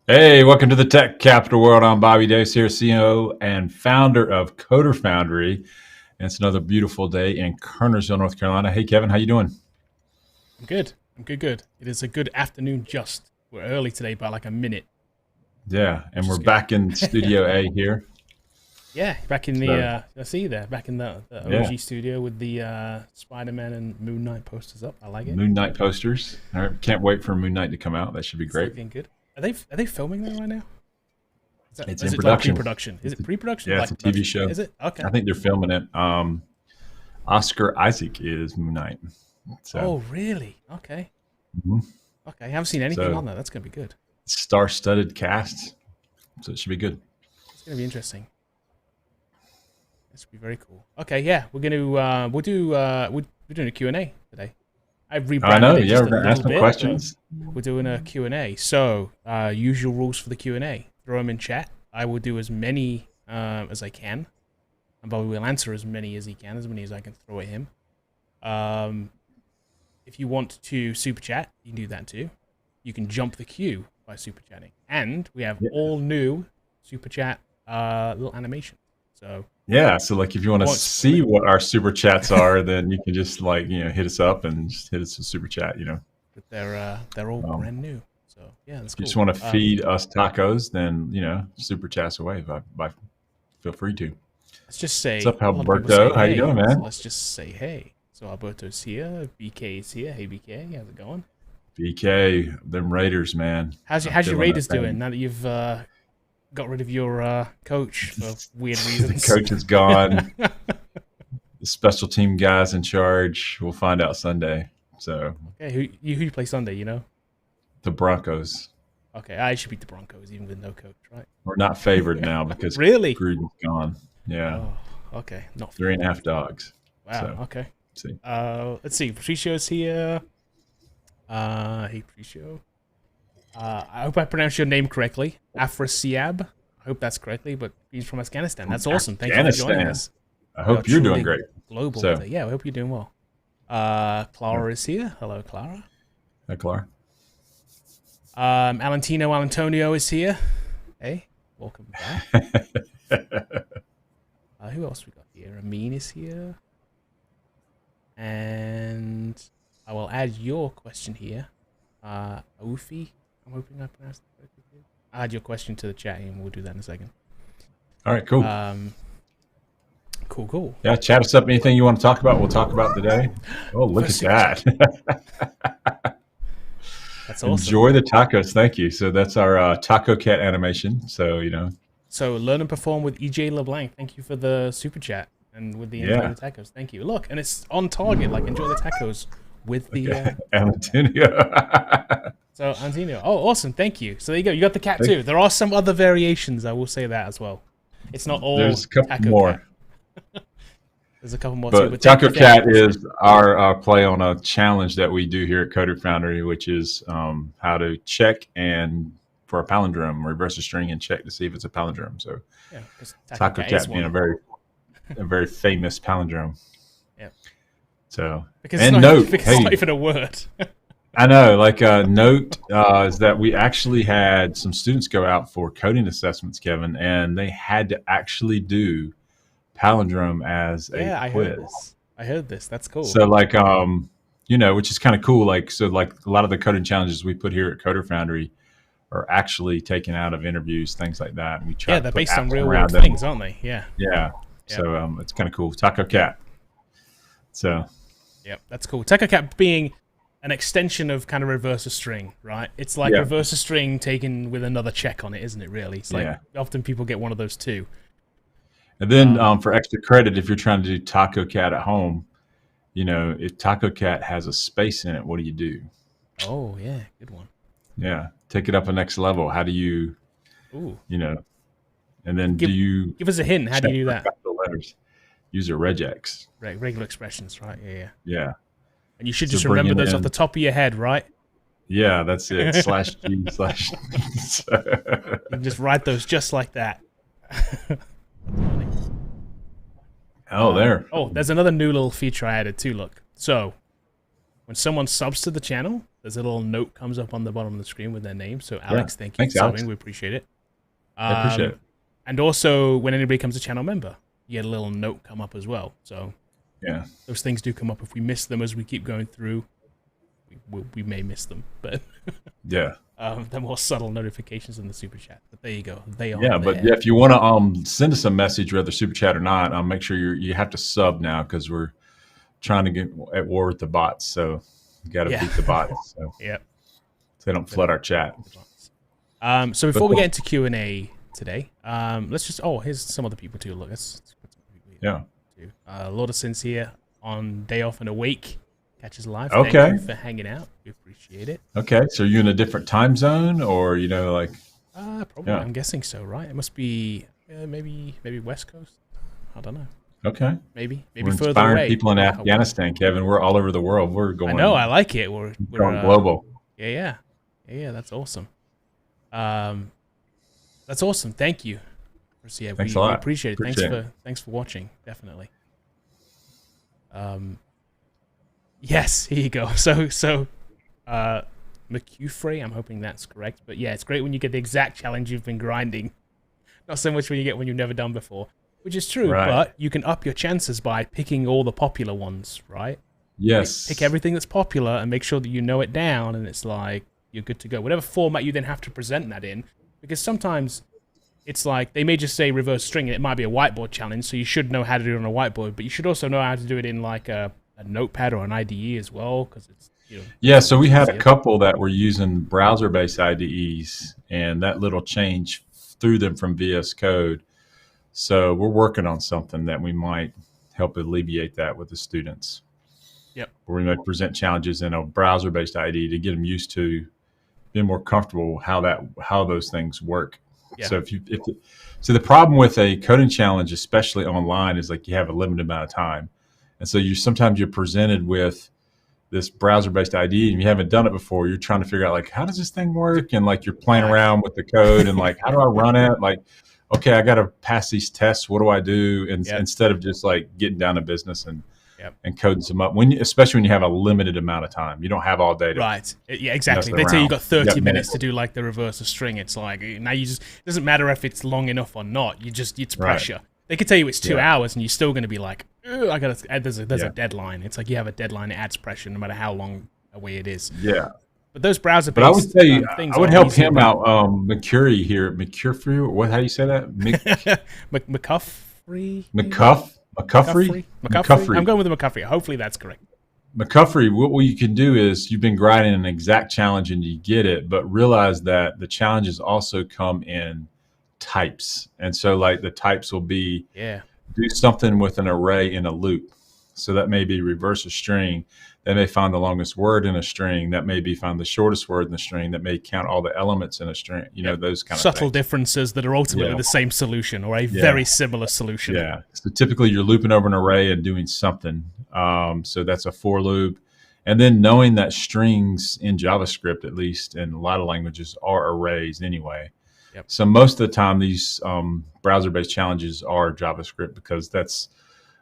Hey, welcome to the Tech Capital World. I'm Bobby Davis here, CEO and founder of Foundry. And it's another beautiful day in Kernersville, North Carolina. Hey, Kevin, how you doing? I'm good. Good. It is a good afternoon just. We're early today by like a minute. Yeah, and we're good. back in Studio A here. Yeah, back in the, I see you there, back in the OG studio with the Spider-Man and Moon Knight posters up. I like it. Moon Knight posters. All right, can't wait for Moon Knight to come out. That should be great. Looking good. Are they filming that right now? It's is in it production. Like pre-production? Is it pre-production? Yeah, like it's a TV show. Is it? Okay. I think they're filming it. Oscar Isaac is Moon Knight. So. Oh, really? Okay. Okay, I haven't seen anything on that. That's going to be good. Star-studded cast, so it should be good. It's going to be interesting. This would be very cool. Okay, yeah, we're going to we're doing a Q&A today. I've rebranded I know, it yeah, just we're going to ask some questions. We're doing a Q&A. So, usual rules for the Q&A. Throw them in chat. I will do as many as I can. And Bobby will answer as many as he can, as many as I can throw at him. If you want to super chat, you can do that too. You can jump the queue by super chatting. And we have all new super chat little animation. So yeah, so like if you want to see what our super chats are, then you can just hit us up and just hit us a super chat, But they're all brand new. So yeah, that's cool. If you just want to feed us tacos, then super chats away. Feel free to. Let's just say, what's up, Alberto? How you doing, man? So let's just say hey. So Alberto's here, BK is here. Hey BK, how's it going? BK, them Raiders, man. How's your Raiders doing now that you've got rid of your coach for weird reasons? The coach is gone. The special team guy's in charge. We'll find out Sunday. So okay, who you play Sunday? You know, the Broncos. Okay, I should beat the Broncos even with no coach, right? We're not favored now because really Gruden's gone. Yeah. Oh, okay, not 3.5 dogs. Wow. So, okay. See. Let's see. Patricio's here. Hey Patricio. I hope I pronounced your name correctly. Afrasiab. I hope that's correctly, but he's from Afghanistan. That's awesome. Thank you for joining us. I hope you're doing great. Global. So. Yeah, I hope you're doing well. Clara is here. Hello, Clara. Hi, Clara. Antonio is here. Hey, welcome back. Who else we got here? Amin is here. And I will add your question here. Aufi, I'm hoping I pronounced that correctly. I'll add your question to the chat and we'll do that in a second. All right, cool. Cool. Yeah, chat us up. Anything you want to talk about, we'll talk about today. Oh, look at that. That's awesome. Enjoy the tacos. Thank you. So that's our taco cat animation. So, So learn and perform with EJ LeBlanc. Thank you for the super chat and with the enjoy the tacos. Thank you. Look, and it's on target. Like enjoy the tacos with the Antonio. So Antonio. Oh, awesome. Thank you. So there you go. You got the cat too. There are some other variations. I will say that as well. It's not all. There's a couple taco more. Cat. There's a couple more. But too, Taco Cat is our play on a challenge that we do here at Foundry, which is how to check and for a palindrome, reverse a string and check to see if it's a palindrome. So yeah, Taco Cat being a very famous palindrome. Yeah. So because it's not even a word. I know. Like note is that we actually had some students go out for coding assessments, Kevin, and they had to actually do palindrome as a quiz. I heard this. That's cool. So like which is kind of cool. Like a lot of the coding challenges we put here at Foundry are actually taken out of interviews, things like that. And we try they're based on real world things, aren't they? Yeah. Yeah. So it's kind of cool. Taco Cat. So yeah, that's cool. Taco Cat being an extension of kind of reverse a string, right? It's like reverse a string taken with another check on it, isn't it? Really, it's like often people get one of those too. And then for extra credit, if you're trying to do Taco Cat at home, if Taco Cat has a space in it, what do you do? Oh, yeah. Good one. Yeah. Take it up a next level. How do you, and then give us a hint. How do you do that? Letters. Use a regex. Regular expressions, right? Yeah. Yeah. And you should just remember those off the top of your head, right? Yeah, that's it. /G/ You can just write those just like that. There. Oh, there's another new little feature I added too. Look, so when someone subs to the channel, there's a little note comes up on the bottom of the screen with their name. So Alex, thank you Thanks, for Alex. subbing. We appreciate it. I appreciate it. And also, when anybody becomes a channel member, you get a little note come up as well. So those things do come up. If we miss them as we keep going through, we may miss them. But they're more subtle notifications in the super chat. But there you go. They are there. But if you want to send us a message, whether super chat or not, make sure you have to sub now because we're trying to get at war with the bots. So you got to beat the bots. So so they don't flood our chat. So before we get into Q&A today, let's just here's some other people too. Look, let's put some people here too. Lord of Sins here on day off and awake. Catches live. Okay. Thank you for hanging out. We appreciate it. Okay, so are you in a different time zone, or probably. I'm guessing so, right? It must be maybe West Coast. I don't know. Okay. Maybe we're further inspiring away. people in Afghanistan, Kevin. We're all over the world. We're going. I know. I like it. We're going global. Yeah. That's awesome. That's awesome. Thank you. Thanks a lot. We appreciate it. Thanks for watching. Definitely. Yes, here you go. So McCufrey, I'm hoping that's correct. But yeah, it's great when you get the exact challenge you've been grinding. Not so much when you get when you've never done before, which is true. Right. But you can up your chances by picking all the popular ones, right? Yes. Pick everything that's popular and make sure that you know it down, and it's like you're good to go. Whatever format you then have to present that in, because sometimes it's like they may just say reverse string, and it might be a whiteboard challenge, so you should know how to do it on a whiteboard, but you should also know how to do it in like a notepad or an IDE as well, because it's so we had a couple that were using browser-based IDEs, and that little change threw them from VS Code. So we're working on something that we might help alleviate that with the students. Yep. Where we might present challenges in a browser-based IDE to get them used to being more comfortable how those things work. Yeah. So so the problem with a coding challenge, especially online, is like you have a limited amount of time. And so sometimes you're presented with this browser-based IDE and you haven't done it before. You're trying to figure out like, how does this thing work? And like, you're playing around with the code and like, how do I run it? Like, okay, I got to pass these tests. What do I do? And instead of just like getting down to business and coding some up, especially when you have a limited amount of time, you don't have all day. Right. Yeah, exactly. They tell you got 30 minutes to do like the reverse of string. It's like, now it doesn't matter if it's long enough or not. It's pressure. Right. They could tell you it's 2 hours and you're still going to be like, there's a deadline. It's like you have a deadline. It adds pressure no matter how long away it is. Yeah. But those browser-based But I would say things I would help him out. McCurry here, McCurry. How do you say that? McCuffrey. McCuffrey. I'm going with the McCuffrey. Hopefully that's correct. McCuffrey. What you can do is you've been grinding an exact challenge and you get it, but realize that the challenges also come in types, and so like the types will be do something with an array in a loop. So that may be reverse a string. They may find the longest word in a string. That may be find the shortest word in the string. That may count all the elements in a string. Those kind of subtle differences that are ultimately the same solution or a very similar solution. Yeah. So typically you're looping over an array and doing something. So that's a for loop. And then knowing that strings in JavaScript, at least in a lot of languages, are arrays anyway. Yep. So most of the time these browser-based challenges are JavaScript because that's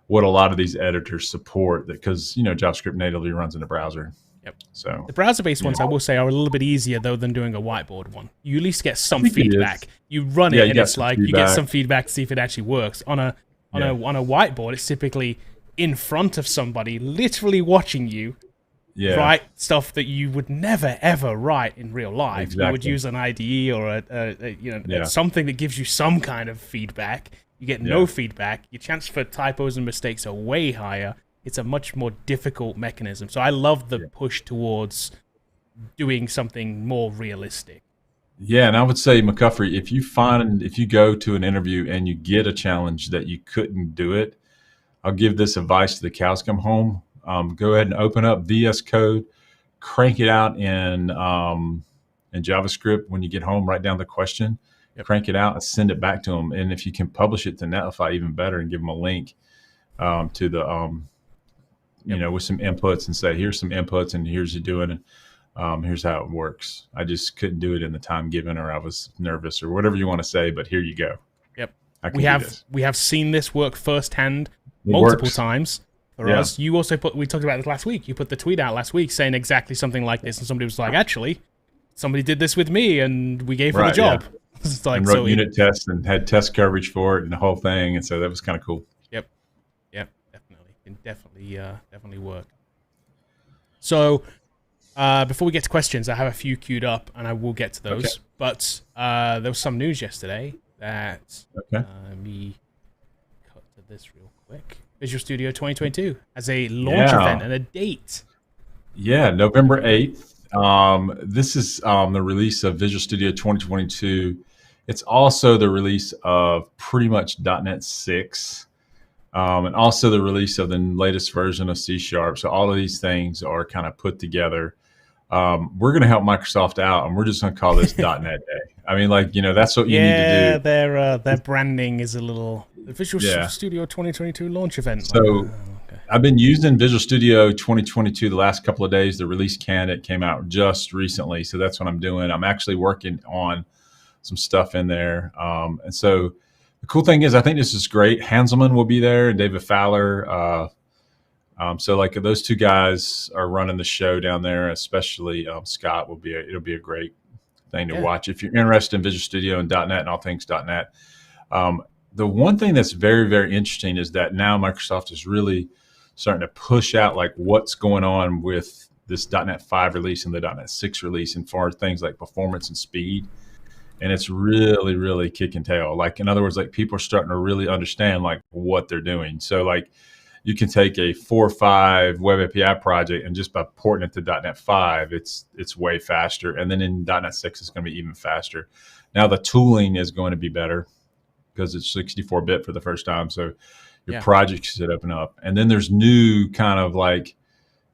what a lot of these editors support, because JavaScript natively runs in a browser. Yep. So the browser-based ones, I will say, are a little bit easier though than doing a whiteboard one. You at least get some feedback. You run it, and it's like you get some feedback to see if it actually works. On a whiteboard, it's typically in front of somebody, literally watching you write stuff that you would never ever write in real life. Exactly. You would use an IDE or something that gives you some kind of feedback. You get no feedback. Your chance for typos and mistakes are way higher. It's a much more difficult mechanism. So I love the push towards doing something more realistic. Yeah, and I would say, McCuffrey, if you go to an interview and you get a challenge that you couldn't do it, I'll give this advice to the cows come home. Go ahead and open up VS Code, crank it out in JavaScript when you get home, write down the question. Crank it out and send it back to them. And if you can publish it to Netlify, even better, and give them a link to the, with some inputs and say, here's some inputs and here's you doing it. Here's how it works. I just couldn't do it in the time given, or I was nervous, or whatever you want to say, but here you go. Yep. We have seen this work firsthand multiple times for us. You also we talked about this last week. You put the tweet out last week saying exactly something like this, and somebody was like, actually, somebody did this with me, and we gave her the job. Yeah. It's like, and wrote unit tests and had test coverage for it and the whole thing, and so that was kind of cool. Yep, definitely. Can definitely work. So, before we get to questions, I have a few queued up, and I will get to those. Okay. But there was some news yesterday that let me cut to this real quick. Visual Studio 2022 as a launch event and a date. Yeah, November 8th. This is the release of Visual Studio 2022. It's also the release of pretty much .NET 6. And also the release of the latest version of C#. So all of these things are kind of put together. We're going to help Microsoft out, and we're just going to call this .NET Day. I mean, like, that's what you need to do. Yeah, their branding is a little... The Visual Studio 2022 launch event. So I've been using Visual Studio 2022 the last couple of days. The release candidate came out just recently, so that's what I'm doing. I'm actually working on some stuff in there. And so the cool thing is, I think this is great. Hanselman will be there, and David Fowler. So like those two guys are running the show down there, especially Scott will be. It'll be a great thing to watch if you're interested in Visual Studio and .NET and all things .NET. The one thing that's very, very interesting is that now Microsoft is really starting to push out like what's going on with this .NET 5 release and the .NET 6 release, and far things like performance and speed. And it's really, really kicking tail. Like, in other words, like people are starting to really understand like what they're doing. So like you can take a 4.5 web API project and just by porting it to .NET 5, it's way faster. And then in .NET 6, it's going to be even faster. Now the tooling is going to be better because it's 64-bit for the first time. So your project should open up. And then there's new kind of like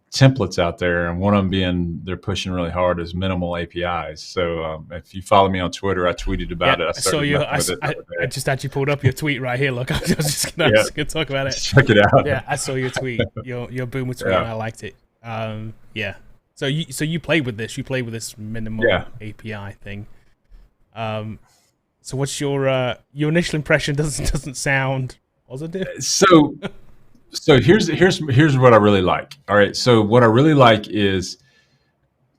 templates out there. And one of them being they're pushing really hard is minimal APIs. So if you follow me on Twitter, I tweeted about it. I just actually pulled up your tweet right here. Look, I was just going to talk about it. Check it out. Yeah, I saw your tweet, your Boomer tweet, and I liked it. So you played with this. You played with this minimal API thing. So what's your initial impression? Doesn't sound positive. So here's what I really like. All right. So what I really like is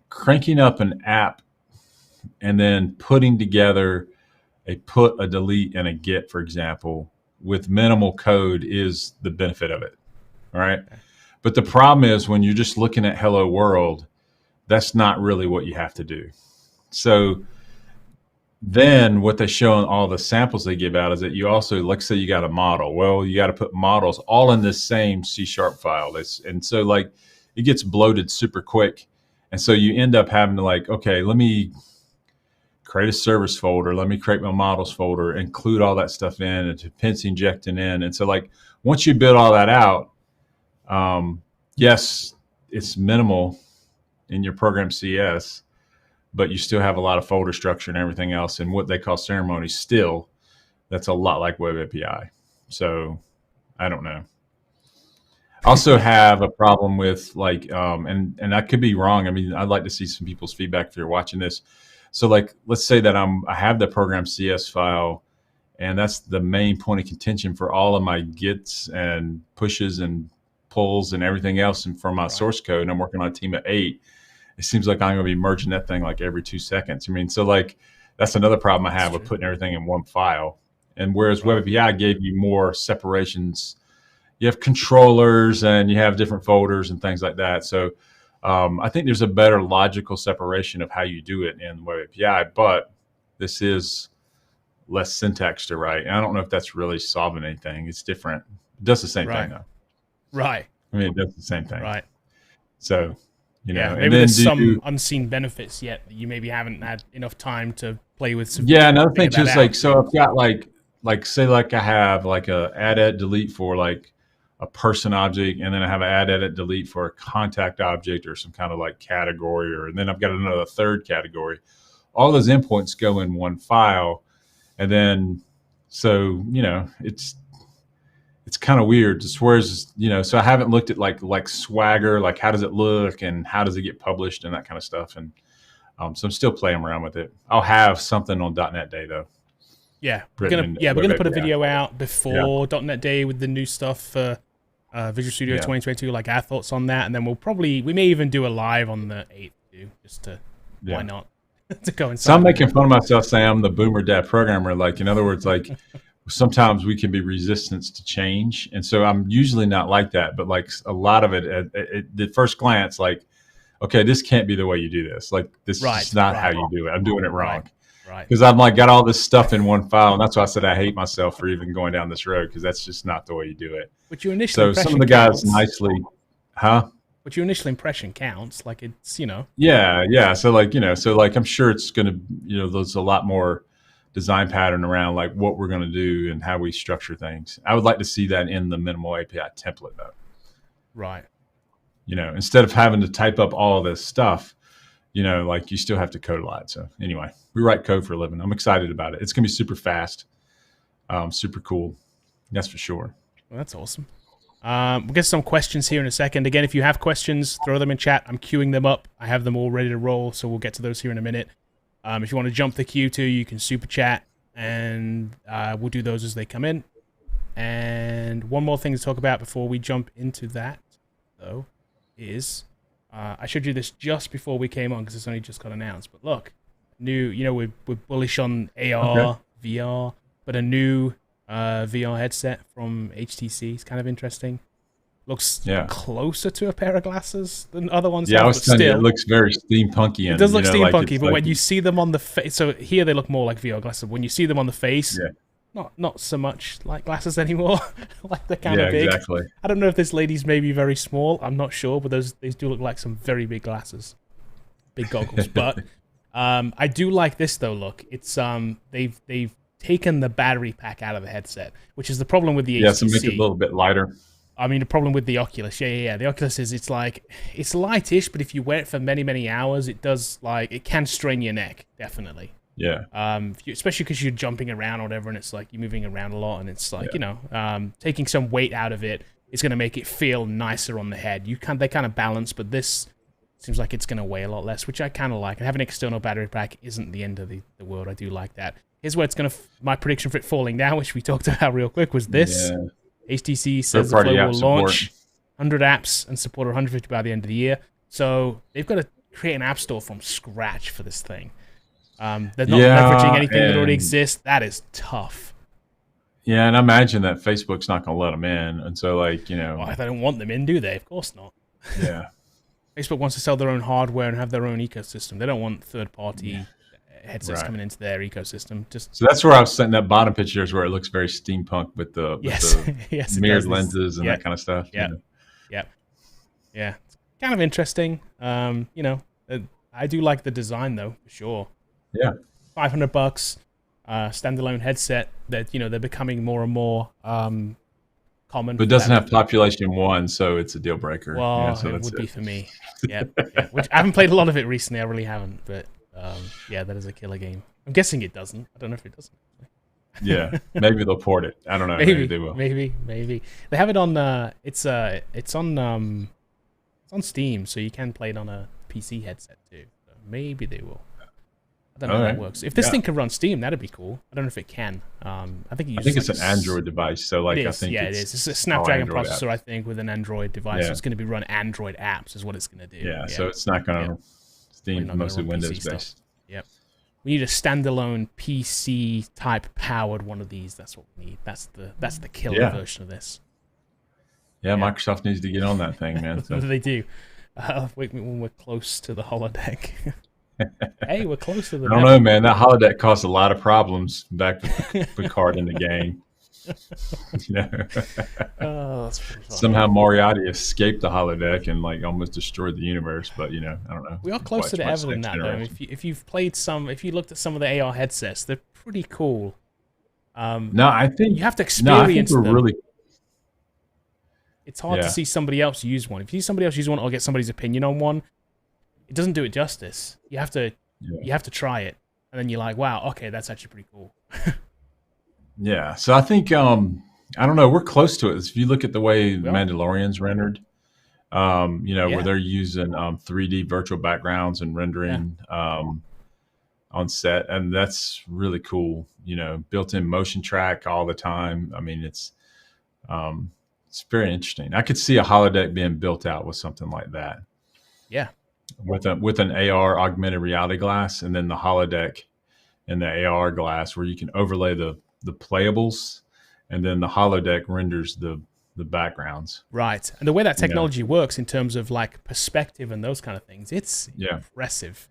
cranking up an app and then putting together a put, a delete, and a get, for example, with minimal code is the benefit of it. All right. But the problem is when you're just looking at Hello World, that's not really what you have to do. So then what they show in all the samples they give out is that you also, like say you got a model. Well, you got to put models all in this same C# file. And so like it gets bloated super quick. And so you end up having to like, okay, let me create a service folder. Let me create my models folder, include all that stuff in and dependency injecting in. And so like once you build all that out, yes, it's minimal in your program CS, but you still have a lot of folder structure and everything else. And what they call ceremonies still, that's a lot like Web API. So I don't know. I also have a problem with like, and I could be wrong. I mean, I'd like to see some people's feedback if you're watching this. So like, let's say that I have the program CS file, and that's the main point of contention for all of my gets and pushes and pulls and everything else. And for my source code, and I'm working on a team of 8. It seems like I'm going to be merging that thing like every 2 seconds. I mean, so like that's another problem I have with putting everything in one file. And whereas Web API gave you more separations, you have controllers and you have different folders and things like that. So I think there's a better logical separation of how you do it in Web API, but this is less syntax to write. And I don't know if that's really solving anything. It's different. It does the same thing though. Right. I mean, it does the same thing. Right. So, you know, maybe there's some unseen benefits yet that you maybe haven't had enough time to play with. Another thing just like, so I've got like say like I have like a add edit delete for like a person object, and then I have an add edit delete for a contact object or some kind of like category, and then I've got another third category. All those endpoints go in one file, and then so you know it's kind of weird. Just whereas, you know, so I haven't looked at like Swagger, like how does it look and how does it get published and that kind of stuff. And so I'm still playing around with it. I'll have something on .NET Day though. Yeah, we're gonna put a video out before .NET Day with the new stuff for Visual Studio Yeah. 2022, like our thoughts on that, and then we may even do a live on the 8th too, just to why not to coincide. So I'm making fun of myself saying I'm the boomer dad programmer. Like, in other words, like sometimes we can be resistant to change, and so I'm usually not like that. But like a lot of it, at first glance, like, okay, this can't be the way you do this. Like, this is not how you do it. I'm doing it wrong. Right. Because I'm like got all this stuff in one file, and that's why I said I hate myself for even going down this road, because that's just not the way you do it. But your initial impression some of the guys counts. nicely, But your initial impression counts. Like, it's, Yeah. So like, I'm sure it's gonna, there's a lot more design pattern around like what we're gonna do and how we structure things. I would like to see that in the minimal API template though. Right. Instead of having to type up all of this stuff, like you still have to code a lot. So anyway, we write code for a living. I'm excited about it. It's going to be super fast, super cool. That's for sure. Well, that's awesome. We'll get some questions here in a second. Again, if you have questions, throw them in chat. I'm queuing them up. I have them all ready to roll, so we'll get to those here in a minute. If you want to jump the queue too, you can super chat, and we'll do those as they come in. And one more thing to talk about before we jump into that, though, is I showed you this just before we came on because it's only just got announced. But look, we're bullish on AR, VR, but a new VR headset from HTC is kind of interesting. Looks closer to a pair of glasses than other ones. Yeah, I was telling you, it looks very steampunky. It does look steampunky, but when you see them on the face, so here they look more like VR glasses. When you see them on the face, not so much like glasses anymore. Like they're kind of big. Exactly. I don't know if this lady's maybe very small. I'm not sure, but these do look like some very big glasses, big goggles. But I do like this though. Look, it's they've taken the battery pack out of the headset, which is the problem with the HTC. So make it a little bit lighter. I mean, the problem with the Oculus, the Oculus is it's lightish, but if you wear it for many, many hours, it can strain your neck, definitely. Yeah. Especially because you're jumping around or whatever, and it's like you're moving around a lot, and it's like taking some weight out of it is going to make it feel nicer on the head. They kind of balance, but this seems like it's going to weigh a lot less, which I kind of like. And having an external battery pack isn't the end of the world. I do like that. Here's where it's going to my prediction for it falling down, which we talked about real quick, was this. Yeah. HTC says the Flow will launch 100 apps and support 150 by the end of the year. So they've got to create an app store from scratch for this thing. They're not leveraging anything that already exists. That is tough. Yeah, and I imagine that Facebook's not going to let them in. And so, well, they don't want them in, do they? Of course not. Yeah. Facebook wants to sell their own hardware and have their own ecosystem. They don't want third-party headsets coming into their ecosystem. So that's where I was setting that bottom picture is where it looks very steampunk with the mirrored lenses and that kind of stuff. Yeah. Yeah. It's kind of interesting. I do like the design though, for sure. Yeah. $500 standalone headset that, they're becoming more and more common. But it doesn't have population 1, so it's a deal breaker. Well, it would be for me. Yeah. Which I haven't played a lot of it recently. I really haven't, but that is a killer game. I'm guessing it doesn't. I don't know if it doesn't. Yeah, maybe they'll port it. I don't know. Maybe they will. Maybe they have it on. It's on Steam, so you can play it on a PC headset too. So maybe they will. I don't know how that works. If this thing can run Steam, that'd be cool. I don't know if it can. I think it's an Android device. So it is. It is. It's a Snapdragon processor, I think, with an Android device. So it's going to be run Android apps, is what it's going to do. Yeah. So it's not going to Steam, mostly Windows based. Yep. We need a standalone PC type powered one of these. That's what we need. That's the killer version of this. Yeah, Microsoft needs to get on that thing, man. So. They do. When we're close to the holodeck. Hey, we're close to the. I don't know, man. That holodeck caused a lot of problems back with Picard in the game. That's pretty fun. Somehow Moriarty escaped the holodeck and almost destroyed the universe. But I don't know. We are closer to ever than that, though. If you've played if you looked at some of the AR headsets, they're pretty cool. No, I think you have to experience them. Really. It's hard to see somebody else use one. If you see somebody else use one or get somebody's opinion on one, it doesn't do it justice. You have to try it, and then you're like, wow, okay, that's actually pretty cool. Yeah, so I think I don't know, we're close to it. If you look at the way Mandalorian's rendered, where they're using 3D virtual backgrounds and rendering on set, and that's really cool. Built-in motion track all the time. I mean, it's It's very interesting. I could see a holodeck being built out with something like that. Yeah. With an AR augmented reality glass, and then the holodeck and the AR glass where you can overlay the playables, and then the holodeck renders the backgrounds. Right. And the way that technology works in terms of like perspective and those kind of things, it's impressive.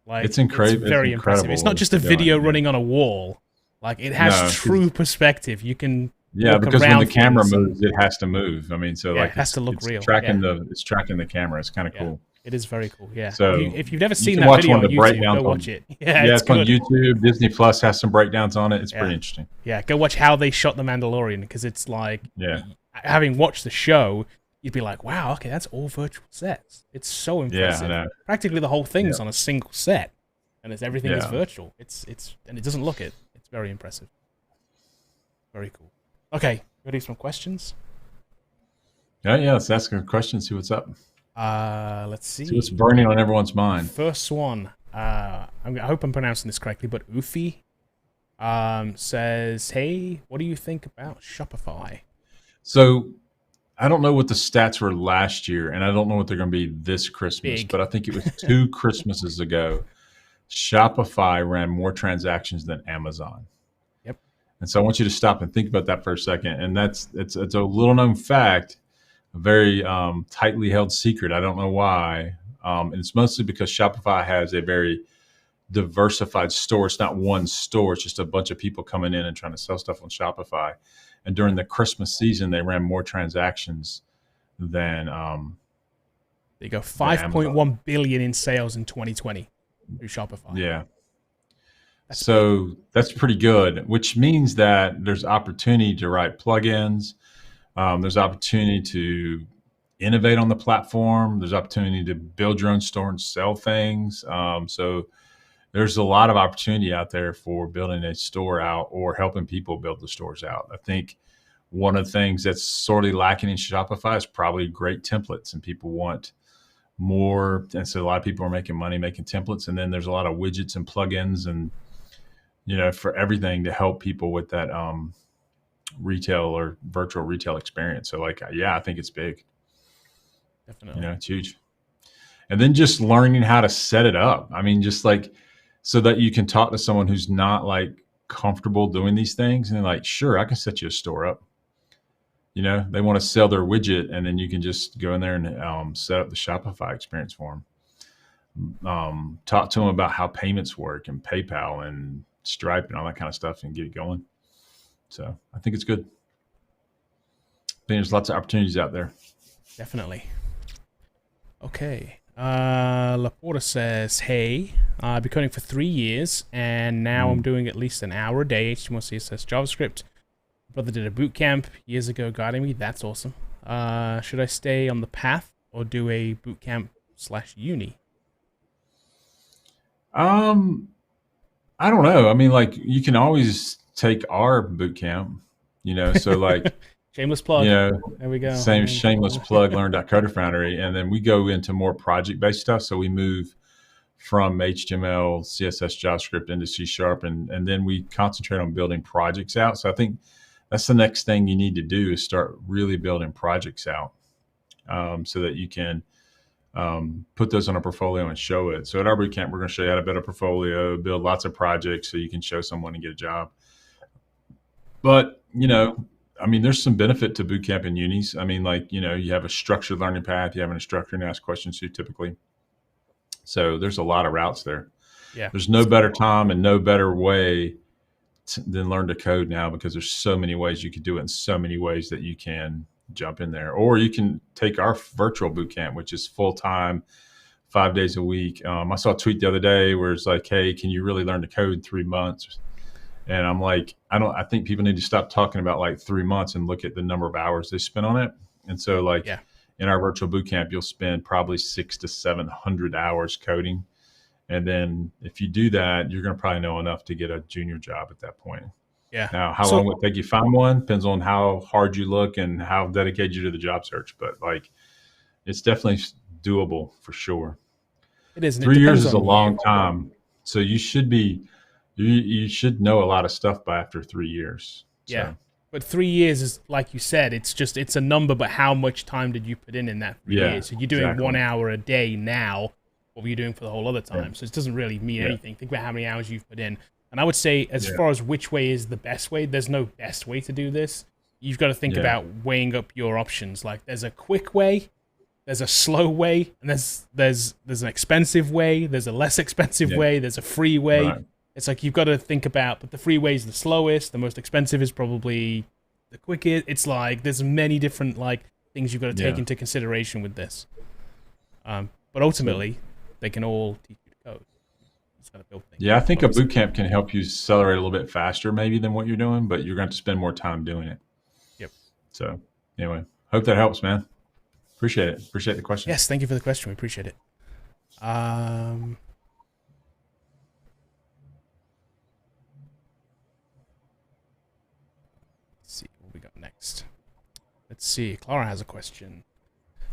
Like it's incredible. It's very impressive. It's not just a video running on a wall. Like it has true perspective. You can because when the camera moves, it has to move. I mean, so like it has to look real. It's tracking the camera. It's kind of cool. It is very cool. Yeah. So if you've never seen that video on YouTube, go watch it. Yeah, it's on YouTube. Disney Plus has some breakdowns on it. It's pretty interesting. Yeah, go watch how they shot The Mandalorian, because it's like, having watched the show, you'd be like, wow, okay, that's all virtual sets. It's so impressive. Yeah, I know. Practically the whole thing's on a single set, and everything is virtual. It's and it doesn't look it. It's very impressive. Very cool. Okay, ready for some questions? Yeah, let's ask a question, see what's up. Let's see. See what's burning on everyone's mind. First one. I hope I'm pronouncing this correctly, but Ufi says, hey, what do you think about Shopify? So I don't know what the stats were last year, and I don't know what they're going to be this Christmas, but I think it was 2 Christmases ago, Shopify ran more transactions than Amazon. Yep. And so I want you to stop and think about that for a second. And it's a little known fact, a very tightly held secret. I don't know why. And it's mostly because Shopify has a very diversified store. It's not one store. It's just a bunch of people coming in and trying to sell stuff on Shopify. And during the Christmas season, they ran more transactions than there you go, 5.1 billion in sales in 2020 through Shopify. Yeah. So that's pretty good, which means that there's opportunity to write plugins. There's opportunity to innovate on the platform. There's opportunity to build your own store and sell things. So there's a lot of opportunity out there for building a store out or helping people build the stores out. I think one of the things that's sorely lacking in Shopify is probably great templates, and people want more. And so a lot of people are making money making templates. And then there's a lot of widgets and plugins and, for everything to help people with that retail or virtual retail experience. So I think it's big. Definitely. It's huge. And then just learning how to set it up. I mean, just so that you can talk to someone who's not comfortable doing these things, and they're like, sure, I can set you a store up. They want to sell their widget, and then you can just go in there and set up the Shopify experience for them. Talk to them about how payments work and PayPal and Stripe and all that kind of stuff, and get it going. So I think it's good. I think there's lots of opportunities out there. Definitely. Okay. Laporta says, hey, I've been coding for 3 years, and now I'm doing at least an hour a day, HTML, CSS, JavaScript. Brother did a boot camp years ago guiding me. That's awesome. Should I stay on the path or do a boot camp /uni? I don't know. I mean, you can always take our boot camp, so shameless plug. There we go. Same shameless plug, learn.coder Foundry. And then we go into more project-based stuff. So we move from HTML, CSS, JavaScript into C#, and then we concentrate on building projects out. So I think that's the next thing you need to do, is start really building projects out so that you can put those on a portfolio and show it. So at our bootcamp, we're going to show you how to build a portfolio, build lots of projects so you can show someone and get a job. But, there's some benefit to bootcamp and unis. I mean, you have a structured learning path, you have an instructor and ask questions to typically. So there's a lot of routes there. Yeah. There's no better time and no better way than learn to code now, because there's so many ways you could do it and so many ways that you can jump in there. Or you can take our virtual bootcamp, which is full-time, 5 days a week. I saw a tweet the other day where it's like, hey, can you really learn to code in 3 months? And I'm like, I think people need to stop talking about 3 months and look at the number of hours they spend on it. And so in our virtual bootcamp, you'll spend probably 600 to 700 hours coding. And then if you do that, you're going to probably know enough to get a junior job at that point. Yeah. Now, how long would it take you to find one? Depends on how hard you look and how dedicated you to the job search. But it's definitely doable for sure. It is. 3 years is a long time. So you should know a lot of stuff by after 3 years. So. Yeah. But 3 years is, like you said, it's a number, but how much time did you put in that 3 years? So you're doing 1 hour a day now. What were you doing for the whole other time? So it doesn't really mean anything. Think about how many hours you've put in. And I would say, as far as which way is the best way, there's no best way to do this. You've got to think about weighing up your options. Like, there's a quick way, there's a slow way, and there's an expensive way, there's a less expensive way, there's a free way. Right. It's like you've got to think about, but the free way is the slowest, the most expensive is probably the quickest. It's like there's many different like things you've got to take into consideration with this. But ultimately, they can all teach you to code. Just gotta build things. Yeah, I think a bootcamp can help you accelerate a little bit faster maybe than what you're doing, but you're going to spend more time doing it. Yep. So anyway, hope that helps, man. Appreciate it. Appreciate the question. Yes, thank you for the question. We appreciate it. See what we got next. Let's see. Clara has a question.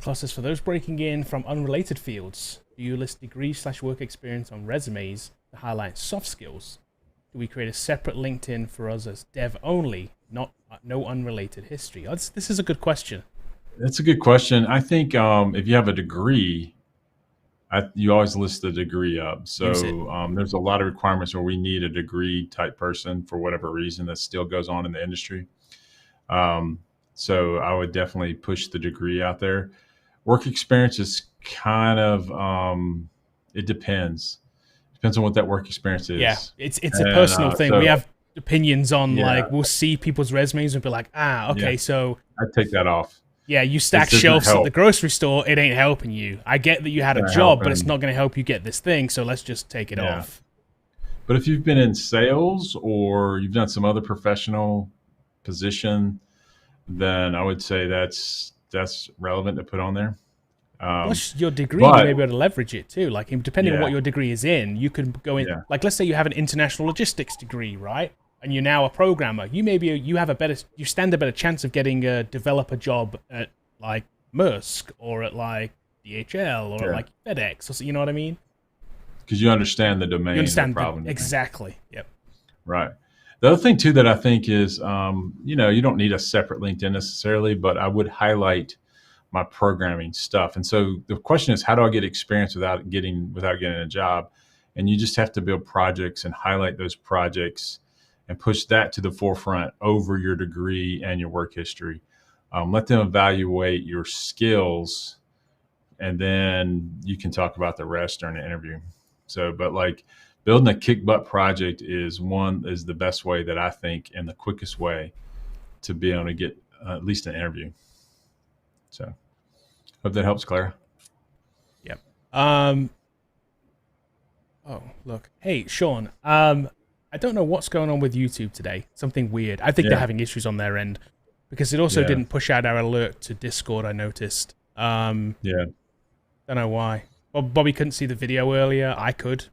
Clara says, for those breaking in from unrelated fields, do you list degree/work experience on resumes to highlight soft skills? Do we create a separate LinkedIn for us as dev only, no unrelated history? This is a good question. That's a good question. I think if you have a degree, you always list the degree up. So there's a lot of requirements where we need a degree type person for whatever reason that still goes on in the industry. So I would definitely push the degree out there. Work experience is kind of, it depends. Depends on what that work experience is. Yeah, it's a personal thing. So, we have opinions on like, we'll see people's resumes and be like, okay, so. I'd take that off. Yeah, you stack shelves at the grocery store, it ain't helping you. I get that you had a job, but it's not going to help you get this thing, so let's just take it off. But if you've been in sales or you've done some other professional position, then I would say that's relevant to put on there. Plus your degree, you may be able to leverage it too. Like, depending on what your degree is in, you could go in. Like, let's say you have an international logistics degree, right? And you're now a programmer. You stand a better chance of getting a developer job at like Maersk or at like DHL or like FedEx, or you know what I mean? Because you understand the domain. You understand the problem. Exactly. Yep. Right. The other thing too that I think is, you don't need a separate LinkedIn necessarily, but I would highlight my programming stuff. And so the question is, how do I get experience without getting a job? And you just have to build projects and highlight those projects and push that to the forefront over your degree and your work history. Let them evaluate your skills, and then you can talk about the rest during the interview. So, but like building a kick butt project is the best way that I think, and the quickest way to be able to get at least an interview. So hope that helps, Clara. Yep. Oh, look. Hey, Sean. I don't know what's going on with YouTube today. Something weird. I think they're having issues on their end because it also didn't push out our alert to Discord, I noticed. Don't know why. Bobby couldn't see the video earlier. I could.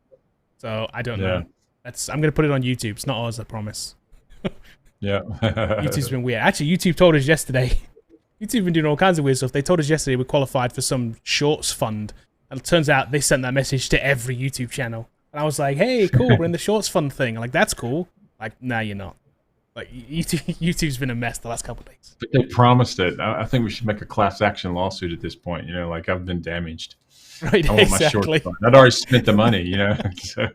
So I don't know. I'm going to put it on YouTube. It's not ours, I promise. YouTube's been weird. Actually, YouTube told us yesterday. YouTube's been doing all kinds of weird stuff. They told us yesterday we qualified for some shorts fund. And it turns out they sent that message to every YouTube channel. And I was like, hey, cool, we're in the shorts fund thing. I'm like, that's cool. Like, no, you're not. Like, YouTube's been a mess the last couple of days. But they promised it. I think we should make a class action lawsuit at this point. Like, I've been damaged. Right, I want my shorts fund. I'd already spent the money, So.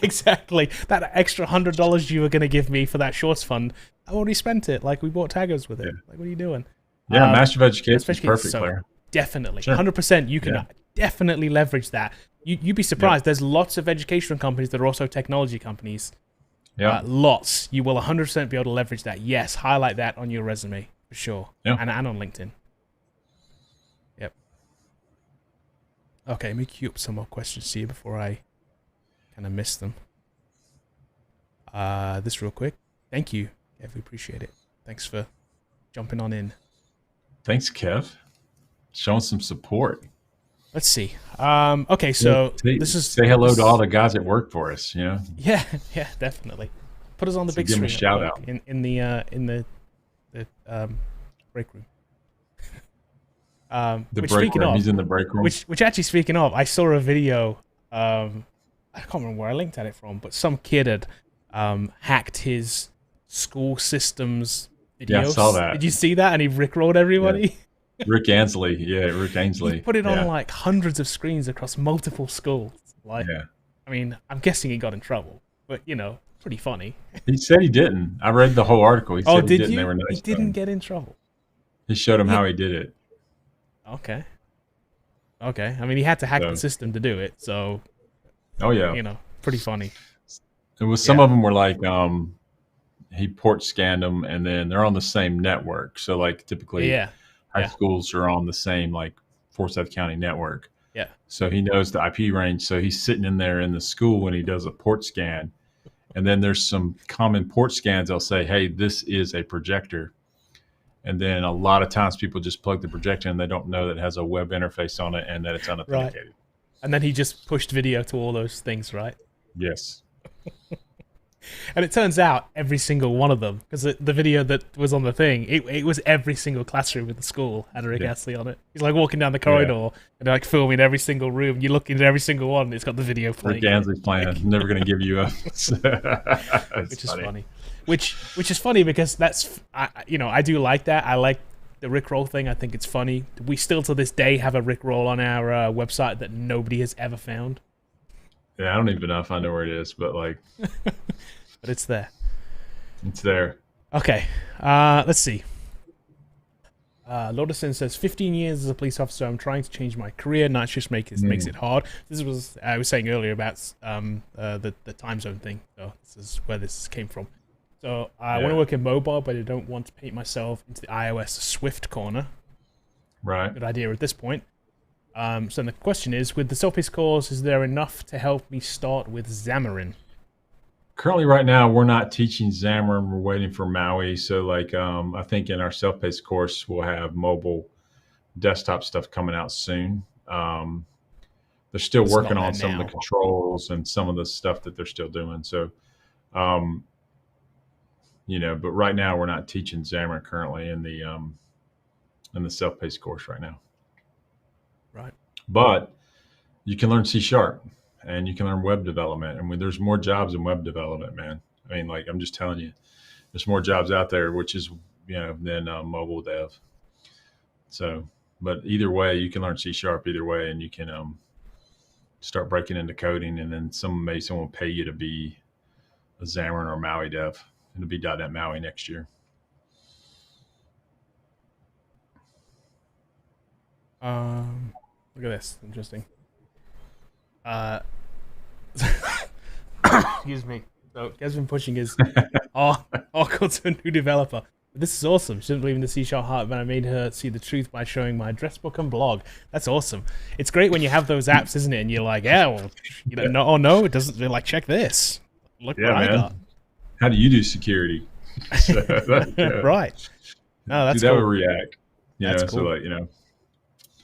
Exactly. That extra $100 you were going to give me for that shorts fund, I already spent it. Like, we bought taggers with it. Like, what are you doing? Yeah, Master of Education is perfect, Claire. Definitely. Sure. 100%. You can definitely leverage that. You'd be surprised. There's lots of educational companies that are also technology companies. Yeah. Lots. You will 100% be able to leverage that. Yes, highlight that on your resume for sure. Yeah. And on LinkedIn. Yep. Okay, let me queue up some more questions here before I kind of miss them. This real quick. Thank you, Kev. We appreciate it. Thanks for jumping on in. Thanks, Kev. Showing some support. Let's see. Okay, so this is say hello to all the guys that work for us. Yeah, definitely. Put us on the big screen. Give them a shout out in the break room. He's in the break room. Which actually, speaking of, I saw a video. I can't remember where I linked at it from, but some kid had hacked his school system's videos. Yeah, I saw that. Did you see that? And he rickrolled everybody. Yeah. Rick Ansley. He put it on like hundreds of screens across multiple schools. Like, yeah. I mean, I'm guessing he got in trouble, but pretty funny. He said he didn't. I read the whole article. He said did he didn't. you? They were nice. He didn't get in trouble. He showed him how he did it. Okay. I mean, he had to hack the system to do it, so. Oh yeah. Pretty funny. It was some of them were like he port scanned them, and then they're on the same network. So like typically, high schools are on the same like Forsyth County network. Yeah. So he knows the IP range. So he's sitting in there in the school when he does a port scan, and then there's some common port scans. They'll say, "Hey, this is a projector," and then a lot of times people just plug the projector and they don't know that it has a web interface on it and that it's unauthenticated. Right. And then he just pushed video to all those things, right? Yes. And it turns out every single one of them, because the video that was on the thing, it was every single classroom in the school had Rick Astley on it. He's like walking down the corridor and like filming every single room. You look into every single one, and it's got the video playing. Rick Ansley's playing. I'm never going to give you a. Which is funny. Which is funny because that's I do like that. I like the Rickroll thing. I think it's funny. We still to this day have a Rickroll on our website that nobody has ever found. Yeah, I don't even know if I know where it is, but like. But it's there. It's there. Okay. Let's see. Lordison says, 15 years as a police officer. I'm trying to change my career. Night shift makes it hard. This was I was saying earlier about the time zone thing. So this is where this came from. So I want to work in mobile, but I don't want to paint myself into the iOS Swift corner. Right. Good idea at this point. So the question is, with the self-paced course, is there enough to help me start with Xamarin? Currently, right now, we're not teaching Xamarin. We're waiting for Maui. So, like, I think in our self-paced course, we'll have mobile desktop stuff coming out soon. They're still working on some of the controls and some of the stuff that they're still doing. So, but right now, we're not teaching Xamarin currently in the self-paced course right now. Right. But you can learn C# and you can learn web development. I mean, there's more jobs in web development, man. I mean, like, I'm just telling you, there's more jobs out there, which is, than mobile dev. So, but either way, you can learn C# either way, and you can start breaking into coding, and then someone will pay you to be a Xamarin or Maui dev. It'll be .NET Maui next year. Look at this. Interesting. Excuse me. So Gav's been pushing his Oracle to a new developer. But this is awesome. She doesn't believe in the C# heart, but I made her see the truth by showing my address book and blog. That's awesome. It's great when you have those apps, isn't it? And you're like, no, it doesn't. They're like, check this. Look what I got. How do you do security? Right. No, that's that cool. would React. That's cool. So like,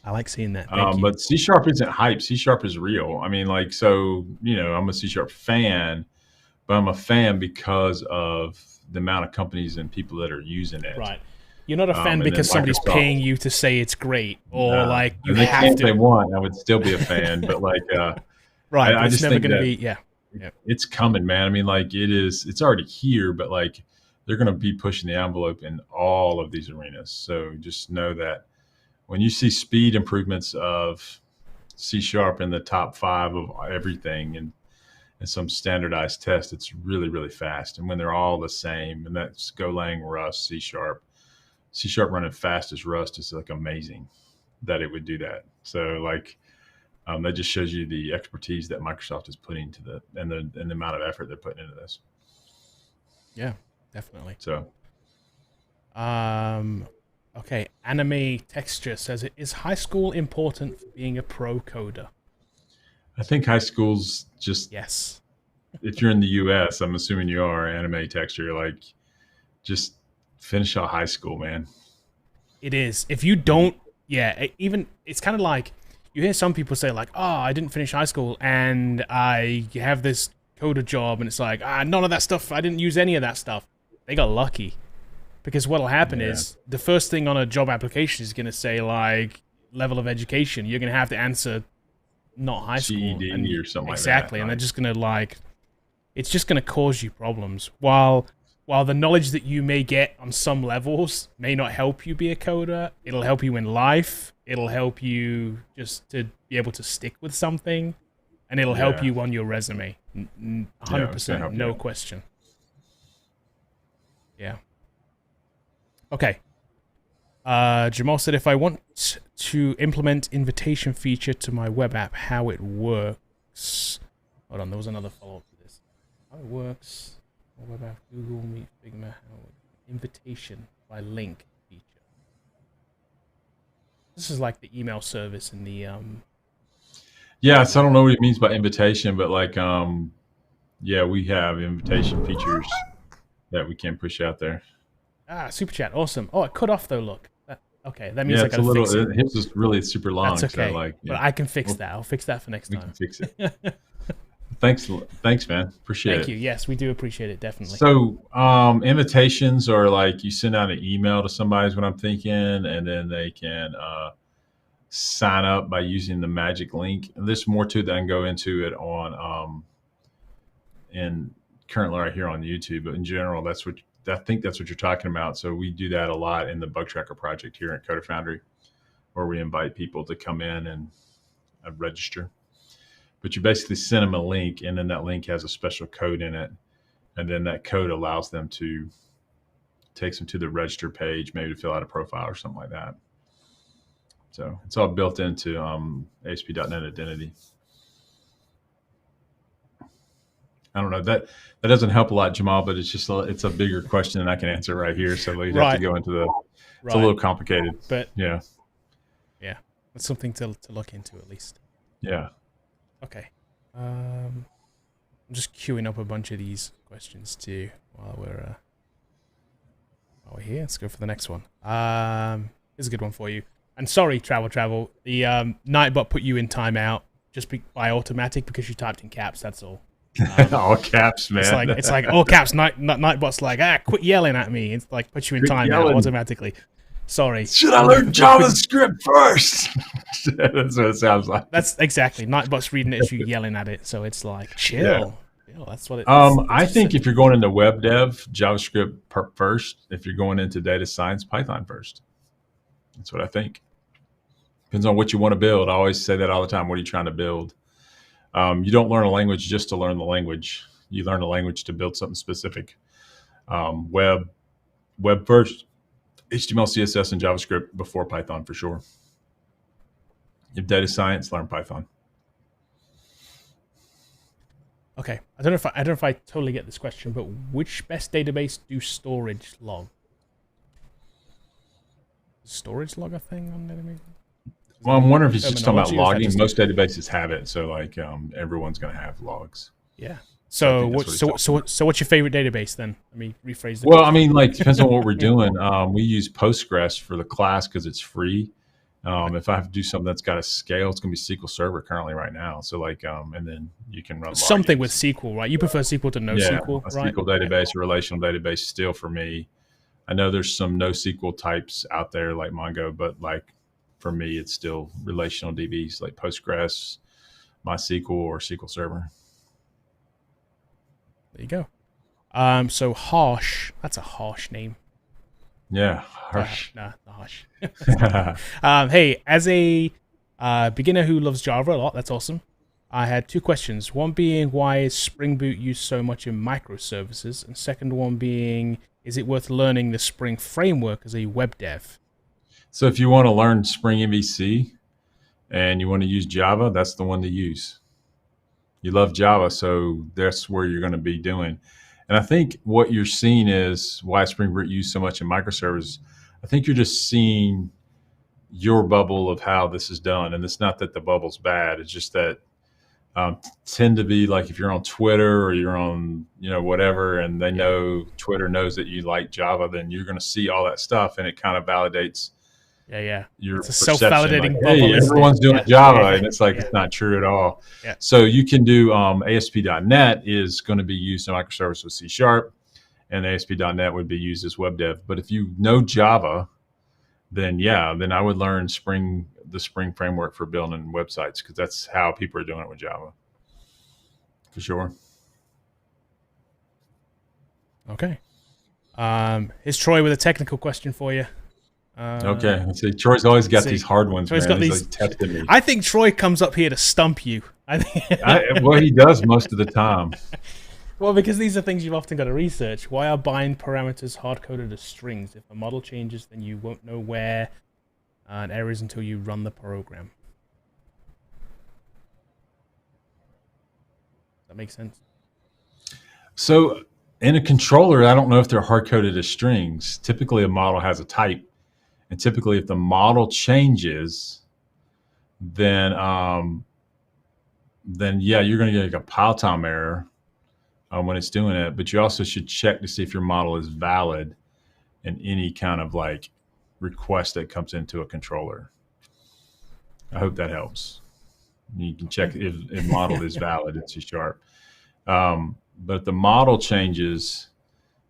I like seeing that. But C# isn't hype. C# is real. I mean, like, so, I'm a C# fan, but I'm a fan because of the amount of companies and people that are using it. Right. You're not a fan because somebody's paying you to say it's great, or like you have to. If they want, I would still be a fan, but like, right. I just never think going to that be. Yeah. It's coming, man. I mean, like, it's already here, but like, they're going to be pushing the envelope in all of these arenas. So just know that when you see speed improvements of C# in the top 5 of everything and some standardized test, it's really, really fast. And when they're all the same, and that's Golang, Rust, C#, C# running fast as Rust is like amazing that it would do that. So like, that just shows you the expertise that Microsoft is putting into and the amount of effort they're putting into this. Yeah, definitely. So, okay. Anime Texture says, is high school important for being a pro coder? I think high school's just, yes. If you're in the US, I'm assuming you are, Anime Texture, like, just finish out high school, man. It is. If you don't, even, it's kind of like, you hear some people say like, oh, I didn't finish high school and I have this coder job, and it's like, none of that stuff, I didn't use any of that stuff. They got lucky. Because what'll happen is the first thing on a job application is going to say like level of education. You're going to have to answer not high school. GED or something like that. Exactly. And they're just going to like, it's just going to cause you problems. While while the knowledge that you may get on some levels may not help you be a coder, it'll help you in life. It'll help you just to be able to stick with something, and it'll help you on your resume. 100%, no question. Yeah. Okay. Jamal said, if I want to implement invitation feature to my web app, how it works. Hold on, there was another follow-up to this. How it works. Web app, Google Meet, Figma, invitation by link feature. This is like the email service in the Yeah, so I don't know what he means by invitation, but like we have invitation features that we can push out there. Super chat, awesome. Oh, it cut off though. Look, okay, that means I gotta fix it. His is really super long. That's okay, so but I can fix that. I'll fix that for next time. We can fix it. Thanks, man. Appreciate it. Thank you. Yes, we do appreciate it, definitely. So, invitations are like you send out an email to somebody is what I'm thinking, and then they can sign up by using the magic link. And there's more to that. I can go into it on and currently right here on YouTube. But in general, I think that's what you're talking about. So we do that a lot in the Bug Tracker project here at Foundry, where we invite people to come in and register. But you basically send them a link, and then that link has a special code in it. And then that code allows them to take them to the register page, maybe to fill out a profile or something like that. So it's all built into ASP.NET Identity. I don't know, that doesn't help a lot, Jamal, but it's just it's a bigger question than I can answer right here. So we'd have to go into it's a little complicated. But yeah, that's something to look into at least. Yeah. Okay. I'm just queuing up a bunch of these questions too while we're here. Let's go for the next one. Here's a good one for you. And sorry, Travel. The Nightbot put you in timeout just by automatic because you typed in caps. That's all. All caps, man. It's like all caps. Nightbot's like, quit yelling at me. It's like puts you in timeout automatically. Sorry. Should I learn JavaScript first? That's what it sounds like. That's exactly. Nightbot's reading it as you yelling at it, so it's like chill. Yeah. That's what it. I think if you're going into web dev, JavaScript first. If you're going into data science, Python first. That's what I think. Depends on what you want to build. I always say that all the time. What are you trying to build? You don't learn a language just to learn the language. You learn a language to build something specific. Web first. HTML, CSS, and JavaScript before Python for sure. If data science, learn Python. Okay, I don't know if I totally get this question, but which best database do storage log? Is storage log a thing on database? Well, I'm wondering if he's just talking about logging. Most databases have it, so like everyone's going to have logs. Yeah. So what's your favorite database then? Let me rephrase the question. I mean, like depends on what we're doing. We use Postgres for the class because it's free. If I have to do something that's got a scale, it's going to be SQL Server currently right now. So like, and then you can run something with SQL, right? You prefer SQL to NoSQL, right? SQL database, a relational database, still for me. I know there's some NoSQL types out there like Mongo, but like for me, it's still relational DBs like Postgres, MySQL, or SQL Server. There you go. So Harsh, that's a harsh name. Yeah, Harsh. Not harsh. Hey, as a beginner who loves Java a lot, that's awesome. I had two questions. One being, why is Spring Boot used so much in microservices? And second one being, is it worth learning the Spring framework as a web dev? So if you want to learn Spring MVC and you want to use Java, that's the one to use. You love Java, so that's where you're going to be doing. And I think what you're seeing is why Spring Boot used so much in microservices. I think you're just seeing your bubble of how this is done. And it's not that the bubble's bad. It's just that tend to be like if you're on Twitter or you're on, whatever, and they know Twitter knows that you like Java, then you're going to see all that stuff, and it kind of validates your it's a self-validating like, bubble. Hey, everyone's doing Java, and it's like it's not true at all. Yeah. So you can do ASP.NET is going to be used in microservices with C#, and ASP.NET would be used as web dev. But if you know Java, then I would learn the Spring framework for building websites, because that's how people are doing it with Java. For sure. Okay. Here's Troy with a technical question for you. Okay, let's see. Troy's always got these hard ones, Troy's man. Got He's like testing me. I think Troy comes up here to stump you. Well, he does most of the time. Well, because these are things you've often got to research. Why are bind parameters hard-coded as strings? If a model changes, then you won't know where an error is until you run the program. Does that make sense? So in a controller, I don't know if they're hard-coded as strings. Typically, a model has a type. And typically, if the model changes, then yeah, you're going to get like a pile time error when it's doing it. But you also should check to see if your model is valid in any kind of like request that comes into a controller. I hope that helps. You can check if model is valid in C#. But if the model changes,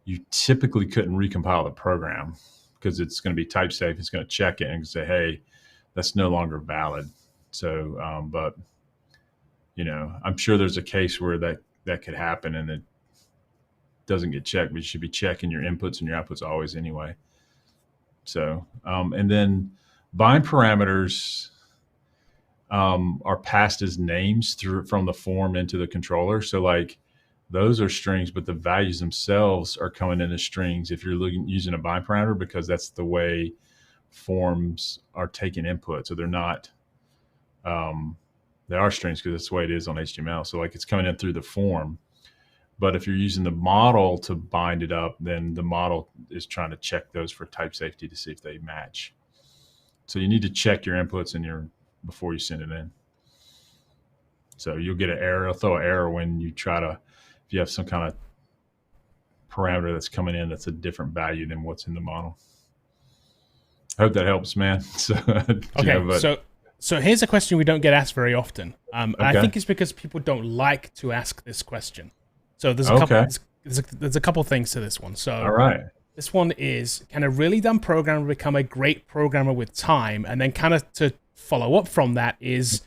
you typically couldn't recompile the program because it's going to be type safe. It's going to check it and say, hey, that's no longer valid. So, but, I'm sure there's a case where that could happen and it doesn't get checked, but you should be checking your inputs and your outputs always anyway. So, and then bind parameters are passed as names from the form into the controller. So like those are strings, but the values themselves are coming in as strings if you're using a bind parameter, because that's the way forms are taking input. So they're not, they are strings because that's the way it is on HTML. So like it's coming in through the form. But if you're using the model to bind it up, then the model is trying to check those for type safety to see if they match. So you need to check your inputs before you send it in. So you'll get an error. It'll throw an error when you if you have some kind of parameter that's coming in that's a different value than what's in the model. I hope that helps, man. So here's a question we don't get asked very often. And I think it's because people don't like to ask this question. So there's a couple things to this one. So all right. This one is, can a really dumb programmer become a great programmer with time? And then kind of to follow up from that is,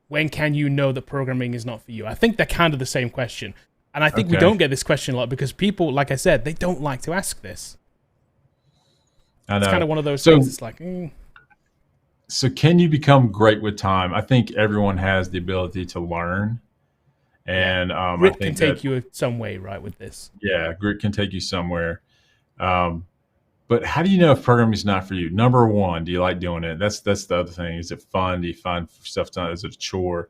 when can you know that programming is not for you? I think they're kind of the same question. And I think we don't get this question a lot because people, like I said, they don't like to ask this. I know. It's kind of one of those things. It's like, So can you become great with time? I think everyone has the ability to learn. And grit can take you some way, right, with this. Yeah, grit can take you somewhere. But how do you know if programming is not for you? Number one, do you like doing it? That's the other thing. Is it fun? Do you find stuff done? Is it a chore?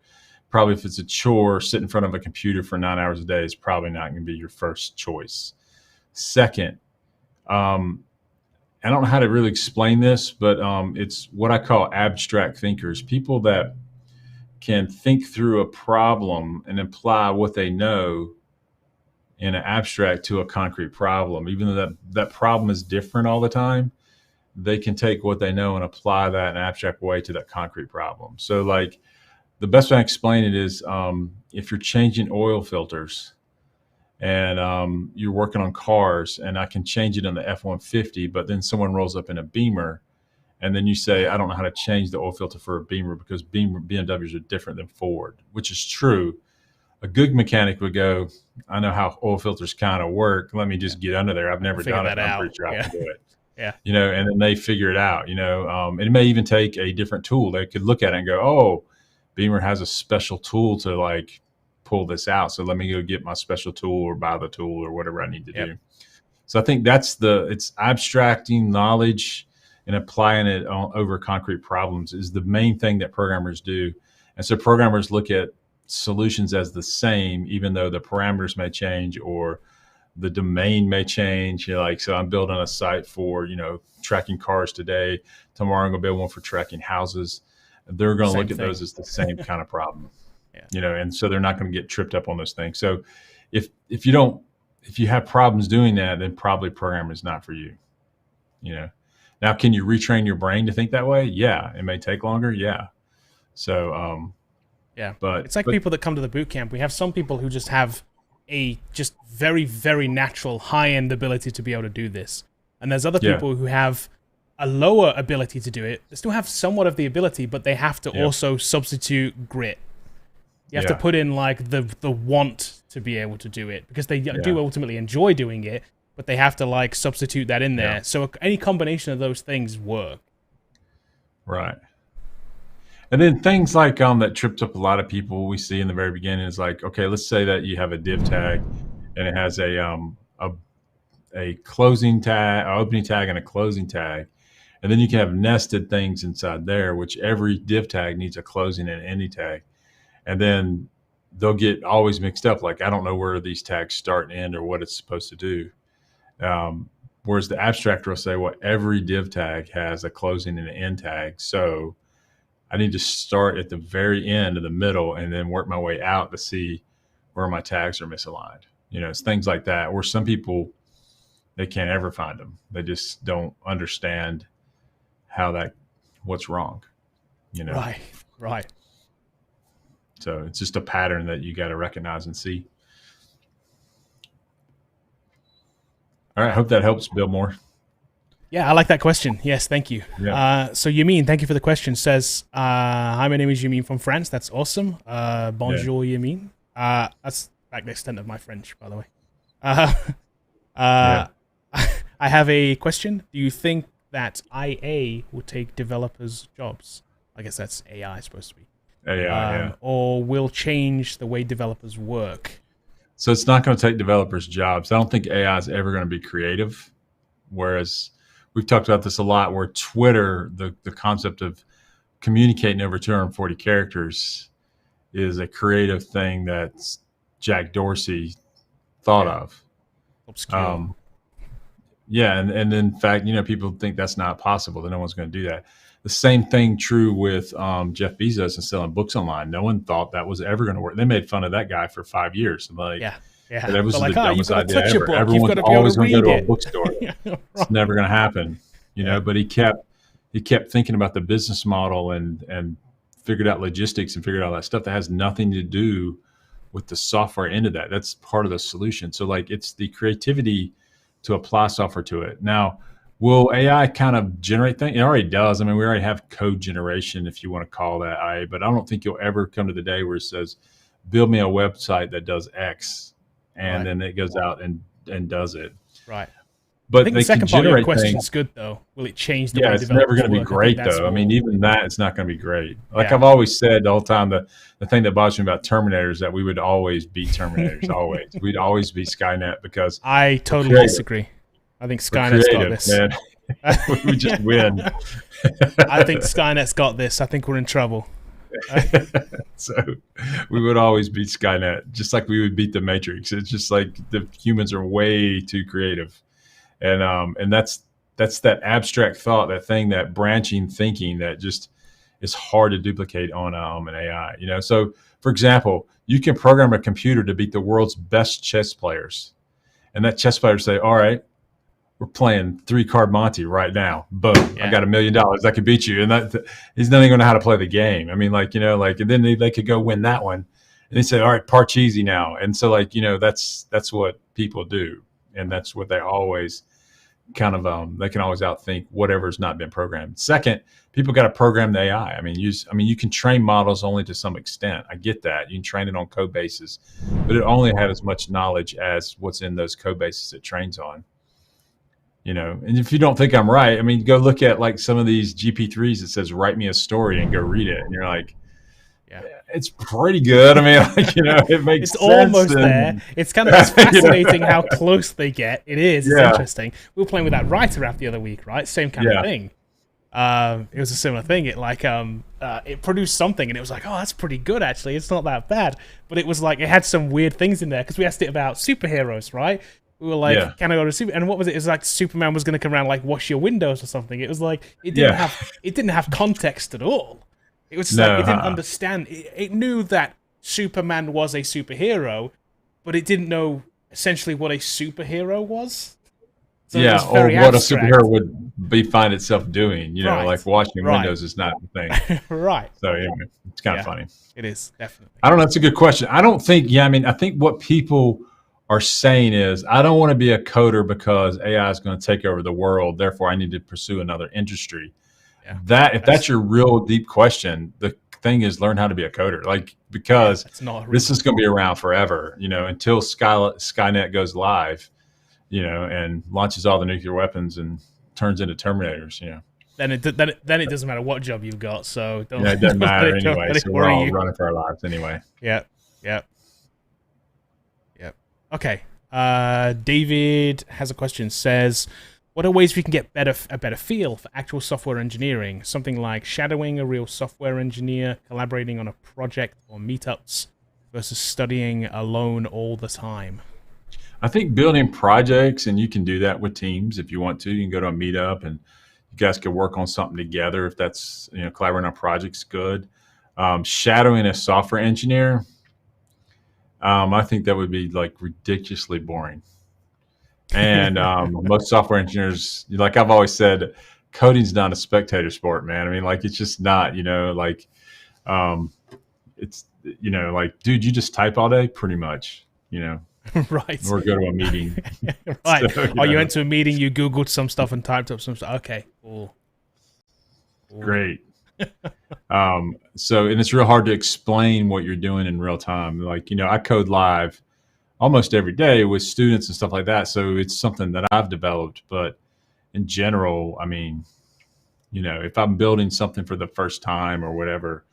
Probably if it's a chore, sit in front of a computer for 9 hours a day is probably not going to be your first choice. Second, I don't know how to really explain this, but it's what I call abstract thinkers. People that can think through a problem and apply what they know in an abstract to a concrete problem. Even though that problem is different all the time, they can take what they know and apply that in an abstract way to that concrete problem. So like the best way I explain it is if you're changing oil filters and you're working on cars and I can change it on the F-150, but then someone rolls up in a Beamer and then you say, I don't know how to change the oil filter for a Beamer because BMWs are different than Ford, which is true. A good mechanic would go, I know how oil filters kind of work. Let me just get under there. I've never done it. I'm pretty sure I can do it. Yeah. And then they figure it out, it may even take a different tool. They could look at it and go, oh, Beamer has a special tool to like pull this out. So let me go get my special tool or buy the tool or whatever I need to do. So I think it's abstracting knowledge and applying it over concrete problems is the main thing that programmers do. And so programmers look at solutions as the same, even though the parameters may change or the domain may change. So I'm building a site for, tracking cars today. Tomorrow I'm going to build one for tracking houses. They're going to look at those as the same kind of problem, and so they're not going to get tripped up on those things. So if you have problems doing that, then probably programming is not for you, Now, can you retrain your brain to think that way? Yeah. It may take longer. Yeah. So, but it's like people that come to the boot camp. We have some people who just have a just very, very natural high-end ability to be able to do this. And there's other people who have a lower ability to do it. They still have somewhat of the ability, but they have to also substitute grit. You have to put in like the want to be able to do it because they do ultimately enjoy doing it, but they have to like substitute that in there. So any combination of those things work. Right. And then things like that tripped up a lot of people we see in the very beginning is like, okay, let's say that you have a div tag and it has a closing tag, an opening tag, and a closing tag. And then you can have nested things inside there, which every div tag needs a closing and ending tag. And then they'll get always mixed up. Like, I don't know where these tags start and end or what it's supposed to do. Whereas the abstractor will say, well, every div tag has a closing and an end tag. So I need to start at the very end of the middle and then work my way out to see where my tags are misaligned. You know, it's things like that where some people, they can't ever find them. They just don't understand what's wrong, you know? Right. So it's just a pattern that you got to recognize and see. All right. I hope that helps, Bill Moore. Yeah, I like that question. Yes, thank you. Yeah. So Yamin, thank you for the question. Says, hi, my name is Yamin from France. That's awesome. Bonjour, Yamin. That's like the extent of my French, by the way. I have a question. Do you think that IA will take developers' jobs? I guess that's AI supposed to be. AI, Or will change the way developers work? So it's not going to take developers' jobs. I don't think AI is ever going to be creative. Whereas we've talked about this a lot, where Twitter, the concept of communicating over 240 characters is a creative thing that Jack Dorsey thought of. Obscure. And in fact, you know, people think that's not possible, that no one's going to do that. The same thing true with Jeff Bezos and selling books online. No one thought that was ever going to work. They made fun of that guy for 5 years. Like, that was the dumbest idea ever. Everyone's always going to go to a bookstore. It's never going to happen, you know. But he kept thinking about the business model and figured out logistics and figured out all that stuff that has nothing to do with the software end of that. That's part of the solution. So like, it's the creativity to apply software to it. Now, will AI kind of generate things? It already does. I mean, we already have code generation, if you want to call that AI, but I don't think you'll ever come to the day where it says, build me a website that does X, and then it goes out and does it. Right. But I think the second part of your question is good, though. Will it change the way it's never going to be great, though. I mean, even that, it's not going to be great. Like I've always said the whole time, the thing that bothers me about Terminators is that we would always beat Terminators, always. We'd always beat Skynet because... I totally disagree. I think Skynet's got this. Man. We just win. I think Skynet's got this. I think we're in trouble. So we would always beat Skynet, just like we would beat the Matrix. It's just like the humans are way too creative. And that's that abstract thought, that thing, that branching thinking that just is hard to duplicate on an AI. You know, so for example, you can program a computer to beat the world's best chess players, and that chess player say, "All right, we're playing 3-card Monte right now. Boom! I got $1 million. I could beat you." And that he's not even going to know how to play the game. I mean, like, you know, like, and then they could go win that one, and they say, "All right, Parcheesi now." And so, like, you know, that's what people do, and that's what they always kind of they can always outthink whatever's not been programmed. Second, people got to program the AI. I mean, you can train models only to some extent. I get that. You can train it on code bases, but it only has as much knowledge as what's in those code bases it trains on. You know, and if you don't think I'm right, I mean, go look at like some of these GP3s that says, write me a story, and go read it. And you're like, it's pretty good. I mean, like, you know, it makes it's sense. Almost there. It's kind of it's fascinating how close they get. It is. It's interesting. We were playing with that writer app the other week, right? Same kind of thing. It was a similar thing. It like it produced something, and it was like, oh, that's pretty good actually. It's not that bad. But it was like, it had some weird things in there because we asked it about superheroes, right? We were like, can I go to super? And what was it? It was like Superman was going to come around, like wash your windows or something. It was like it didn't have context at all. It was just like it didn't understand. It knew that Superman was a superhero, but it didn't know essentially what a superhero was. So it was very or what abstract. a superhero would find itself doing. You know, like washing windows is not the thing. Right. So anyway, it's kind of funny. It is, definitely. I don't know. That's a good question. I don't think. I mean, I think what people are saying is, I don't want to be a coder because AI is going to take over the world. Therefore, I need to pursue another industry. Yeah, if that's your real deep question, the thing is, learn how to be a coder. Like, because this is going to be around forever, you know, until Skynet goes live. and launches all the nuclear weapons and turns into Terminators, Then it doesn't matter what job you've got. So it doesn't matter anyway. So we're all you. running for our lives anyway. Yeah. Okay. David has a question. Says, what are ways we can get a better feel for actual software engineering? Something like shadowing a real software engineer, collaborating on a project or meetups versus studying alone all the time. I think building projects, and you can do that with teams if you want to. You can go to a meetup and you guys could work on something together. If that's, collaborating on projects, good. Shadowing a software engineer, I think that would be like ridiculously boring. And most software engineers, like I've always said, coding's not a spectator sport, man. I mean, like it's just not, it's, like, dude, you just type all day, pretty much, Right. Or go to a meeting. Right. So, you went to a meeting, you Googled some stuff and typed up some stuff. Okay, cool. Great. And it's real hard to explain what you're doing in real time. Like, I code live almost every day with students and stuff like that. So it's something that I've developed, but in general, I mean, if I'm building something for the first time or whatever,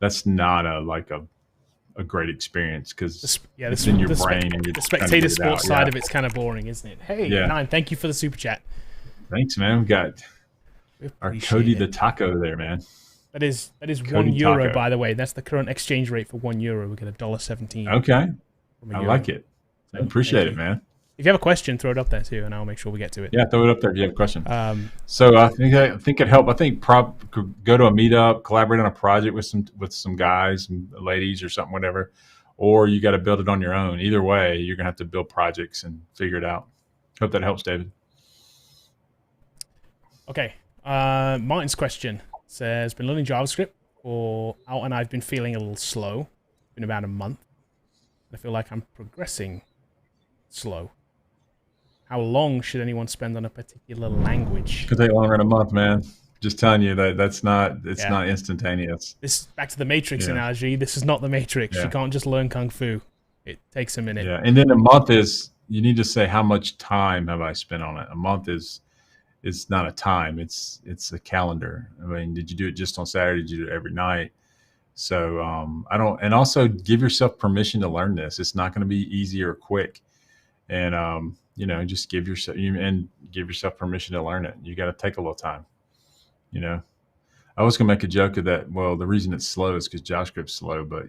that's not a great experience because it's in your brain. And the spectator sports side of it's kind of boring, isn't it? Hey, Nine, thank you for the super chat. Thanks, man. We got our Cody the Taco there, man. That is €1, by the way. That's the current exchange rate for €1. We get $1.17. Okay, I like it. I appreciate it, man. If you have a question, throw it up there too, and I'll make sure we get to it. Yeah, throw it up there if you have a question. So I think it helped. I think go to a meetup, collaborate on a project with some guys and ladies or something, whatever. Or you got to build it on your own. Either way, you're gonna have to build projects and figure it out. Hope that helps, David. Okay. Martin's question says, been learning JavaScript and I've been feeling a little slow. It's been about a month. I feel like I'm progressing slow. How long should anyone spend on a particular language? It could take longer than a month, man. Just telling you it's not instantaneous. This back to the Matrix analogy. This is not the Matrix. You can't just learn Kung Fu. It takes a minute. Yeah, and then a month you need to say how much time have I spent on it. A month is not a time. It's a calendar. I mean, did you do it just on Saturday? Did you do it every night? So and also give yourself permission to learn this. It's not going to be easy or quick. And, just give yourself permission to learn it. You got to take a little time, I was going to make a joke of that. Well, the reason it's slow is because JavaScript's slow, but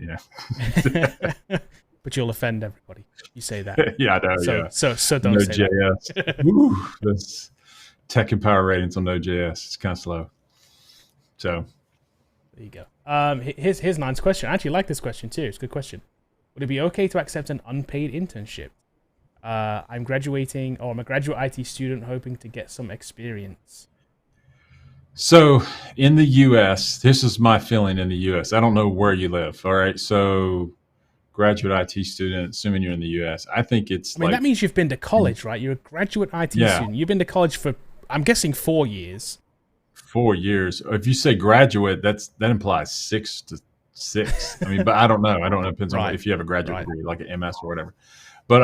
but you'll offend everybody. You say that. Yeah, I know. So don't say that. Woo, that's tech and power ratings on Node.js. It's kind of slow. So there you go. Here's Nine's question. I actually like this question too. It's a good question. Would it be okay to accept an unpaid internship? I'm graduating, or I'm a graduate IT student hoping to get some experience. So in the U.S., this is my feeling in the U.S. I don't know where you live. All right. So graduate IT student, assuming you're in the U.S., I think it's that means you've been to college, right? You're a graduate IT student. You've been to college for, I'm guessing, 4 years. 4 years. If you say graduate, that implies 6 to 6. I mean, but I don't know. It depends on if you have a graduate degree, like an MS or whatever. But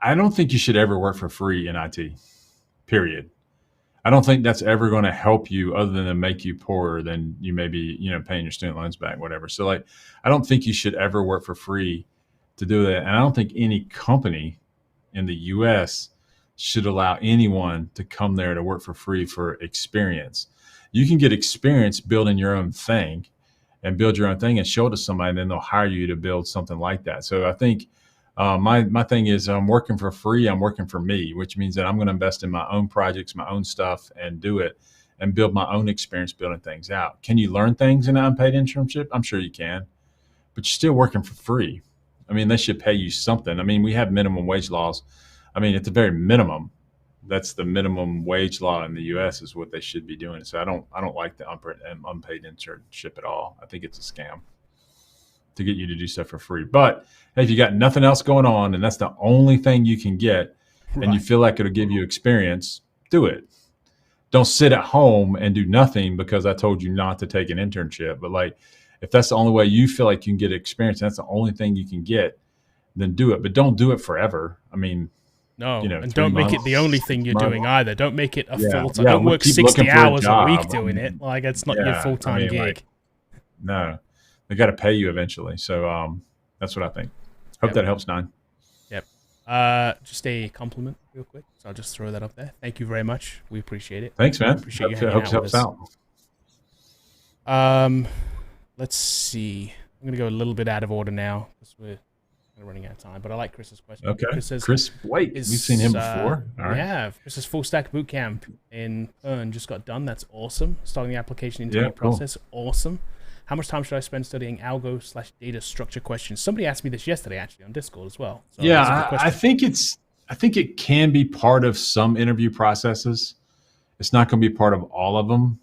I don't think you should ever work for free in IT, period. I don't think that's ever going to help you other than to make you poorer than you may be, paying your student loans back, whatever. So I don't think you should ever work for free to do that. And I don't think any company in the US should allow anyone to come there to work for free for experience. You can get experience building your own thing and build your own thing and show it to somebody, and then they'll hire you to build something like that. So I think my thing is I'm working for free. I'm working for me, which means that I'm going to invest in my own projects, my own stuff, and do it and build my own experience building things out. Can you learn things in an unpaid internship? I'm sure you can, but you're still working for free. I mean, they should pay you something. I mean, we have minimum wage laws. I mean, at the very minimum, that's the minimum wage law in the U.S. is what they should be doing. So I don't like the unpaid internship at all. I think it's a scam to get you to do stuff for free. But hey, if you got nothing else going on and that's the only thing you can get, and you feel like it'll give you experience, do it. Don't sit at home and do nothing because I told you not to take an internship. But if that's the only way you feel like you can get experience, and that's the only thing you can get, then do it. But don't do it forever. I mean, no, you know, and don't make it the only thing you're doing either. Don't make it a full time. Don't work 60 hours a week doing it. Like, it's not your full time gig. Like, no, they got to pay you eventually. So that's what I think. Hope that helps, Nine. Yep. Just a compliment, real quick. So I'll just throw that up there. Thank you very much. We appreciate it. Thanks, man. Appreciate you hanging out with us. Helps out. Let's see. I'm gonna go a little bit out of order now because we're running out of time. But I like Chris's question. Okay. Chris Blake. We've seen him before. All right. Yeah. Chris's full stack bootcamp in Earn just got done. That's awesome. Starting the application interview process. Awesome. How much time should I spend studying algo/data structure questions? Somebody asked me this yesterday, actually, on Discord as well. So I think it can be part of some interview processes. It's not going to be part of all of them.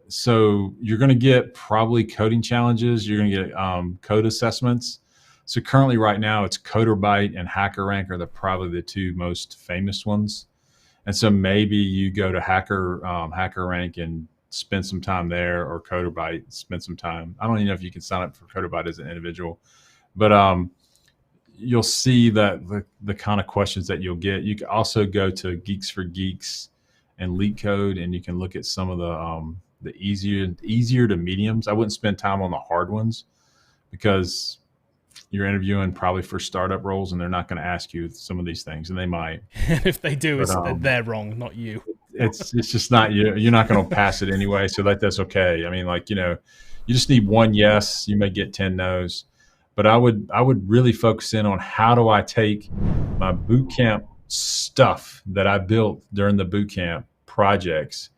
So you're going to get probably coding challenges. You're going to get code assessments. So currently, right now, it's CoderByte and HackerRank are probably the two most famous ones. And so maybe you go to HackerRank and spend some time there, or CoderByte, spend some time. I don't even know if you can sign up for CoderByte as an individual, but you'll see that the kind of questions that you'll get. You can also go to Geeks for Geeks and LeetCode, and you can look at some of the easier to mediums. I wouldn't spend time on the hard ones because you're interviewing probably for startup roles, and they're not going to ask you some of these things, and they might. And if they do, they're wrong, not you. It's just not you. You're not going to pass it anyway, so that's okay. I mean, like, you just need one yes. You may get 10 no's, but I would really focus in on how do I take my bootcamp stuff that I built during the bootcamp projects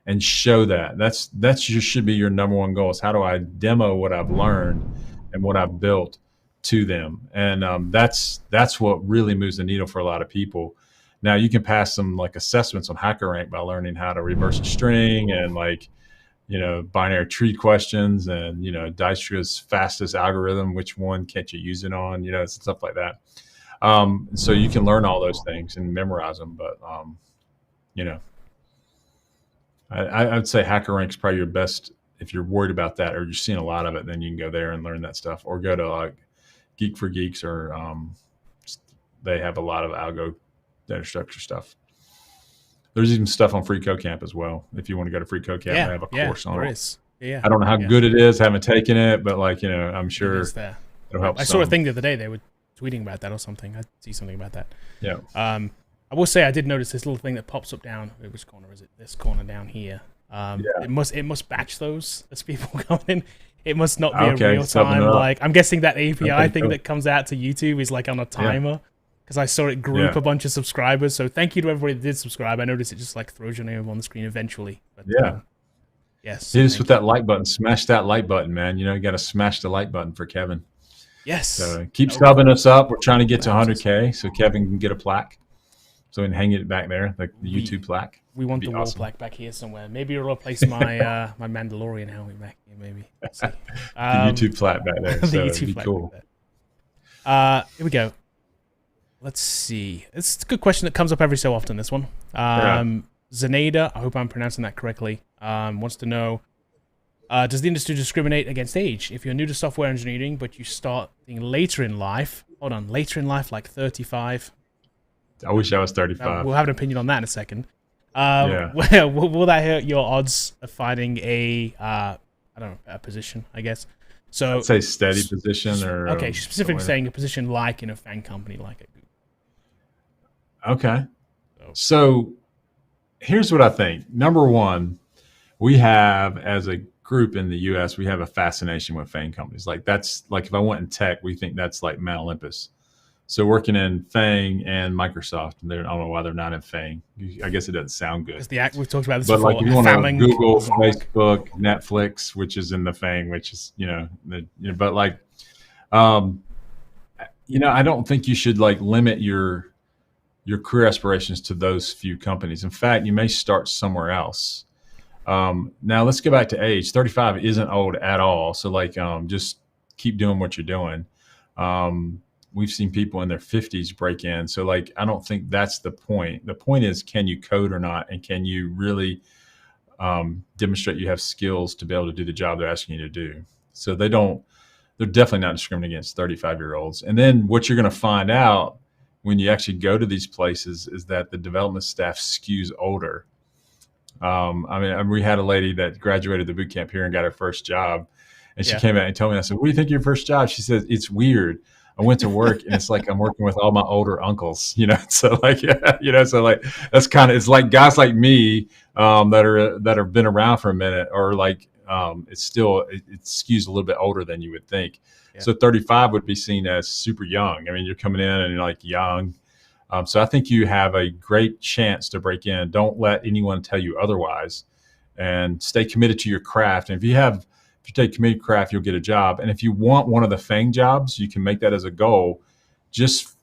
and show that. That's should be your number one goal, is how do I demo what I've learned and what I've built to them. And that's what really moves the needle for a lot of people. Now you can pass some like assessments on HackerRank by learning how to reverse a string and binary tree questions and, Dystra's fastest algorithm, which one can't you use it on, stuff like that. So you can learn all those things and memorize them. But, I would say HackerRank's probably your best. If you're worried about that or you're seeing a lot of it, then you can go there and learn that stuff, or go to like Geek for Geeks, or they have a lot of algo data structure stuff. There's even stuff on Free Code Camp as well. If you want to go to Free Code Camp, they have a course on it. Yeah. I don't know how good it is. I haven't taken it, but I'm sure it'll help. I saw a thing the other day. They were tweeting about that or something. I see something about that. Yeah. I will say I did notice this little thing that pops up down. Which corner is it? This corner down here. It must batch those as people come in. It must not be a real time. Like, I'm guessing that API thing that comes out to YouTube is like on a timer. Because I saw it group a bunch of subscribers. So thank you to everybody that did subscribe. I noticed it just like throws your name on the screen eventually. But, yes. Hit us with that like button. Smash that like button, man. You got to smash the like button for Kevin. Yes. So keep subbing us up. We're trying to get to 100K so Kevin can get a plaque. So we can hang it back there, like the YouTube plaque. We want the wall plaque back here somewhere. Maybe it'll replace my my Mandalorian helmet back here, maybe. Let's see. The YouTube plaque back there. So it'd be cool. Here we go. Let's see. It's a good question that comes up every so often, this one. Zaneda, I hope I'm pronouncing that correctly, wants to know, does the industry discriminate against age? If you're new to software engineering, but you start later in life, like 35. I wish I was 35. We'll have an opinion on that in a second. Will that hurt your odds of finding a position, I guess? So I'd say steady position, or specifically saying a position like in a FANG company like a Google. Okay. So here's what I think. Number one, we have, as a group in the US, we have a fascination with FANG companies. Like, that's like, if I went in tech, we think that's like Mount Olympus. So working in FANG and Microsoft, I don't know why they're not in FANG. I guess it doesn't sound good. We've talked about this but before. Like, if you want to Google, Facebook, Netflix, which is in the FANG, which is, but like, I don't think you should like limit your career aspirations to those few companies. In fact, you may start somewhere else. Now let's go back to age. 35 isn't old at all. So like, just keep doing what you're doing. We've seen people in their 50s break in. So like, I don't think that's the point. The point is, can you code or not? And can you really demonstrate you have skills to be able to do the job they're asking you to do? So they don't they're definitely not discriminating against 35-year-olds. And then what you're going to find out when you actually go to these places is that the development staff skews older. I mean, we had a lady that graduated the boot camp here and got her first job. And she came out and told me, I said, what do you think of your first job? She said, it's weird. I went to work and it's like I'm working with all my older uncles, So like, so like that's kind of, it's like guys like me that have been around for a minute, or like it skews a little bit older than you would think. Yeah. So 35 would be seen as super young. I mean, you're coming in and you're like young. So I think you have a great chance to break in. Don't let anyone tell you otherwise, and stay committed to your craft. And if you take committed craft, you'll get a job. And if you want one of the FANG jobs, you can make that as a goal. Just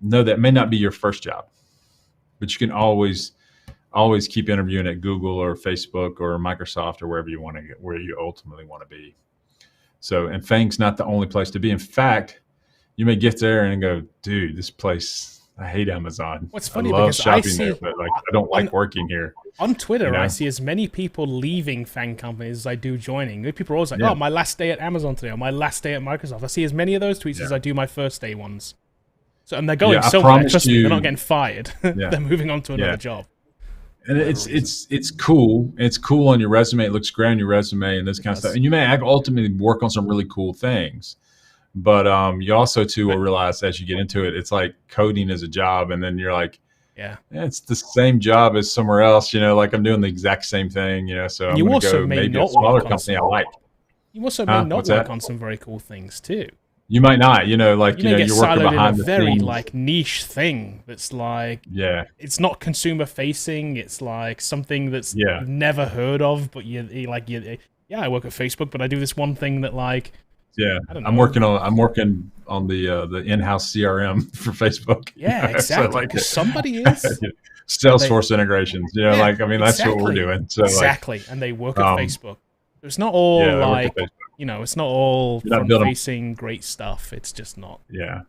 know that may not be your first job, but you can always keep interviewing at Google or Facebook or Microsoft or wherever you want to get, where you ultimately want to be. So, and FANG's not the only place to be. In fact, you may get there and go, dude, this place, I hate Amazon. What's funny, I love because shopping there, but like I don't like working here. On Twitter, I see as many people leaving FANG companies as I do joining. People are always like, oh, my last day at Amazon today, or my last day at Microsoft. I see as many of those tweets as I do my first day ones. So, and they're going somewhere. Trust me, they're not getting fired. They're moving on to another job. And it's cool. It's cool on your resume. It looks great on your resume and this kind of stuff. And you may ultimately work on some really cool things. But you also too will realize as you get into it, it's like coding is a job, and then you're like, it's the same job as somewhere else. Like I'm doing the exact same thing. So I'm going to go maybe a smaller company I like. You also may not work on some very cool things too. You might not. You're working behind the very scenes. like niche thing that's like it's not consumer facing. It's like something that's you've never heard of, but I work at Facebook, but I do this one thing that like. Yeah, I'm working on the in-house CRM for Facebook. Yeah, exactly. Because somebody is Salesforce integrations. That's what we're doing. So exactly, and they work at Facebook. It's not all it's not all front-facing great stuff. It's just not. Yeah.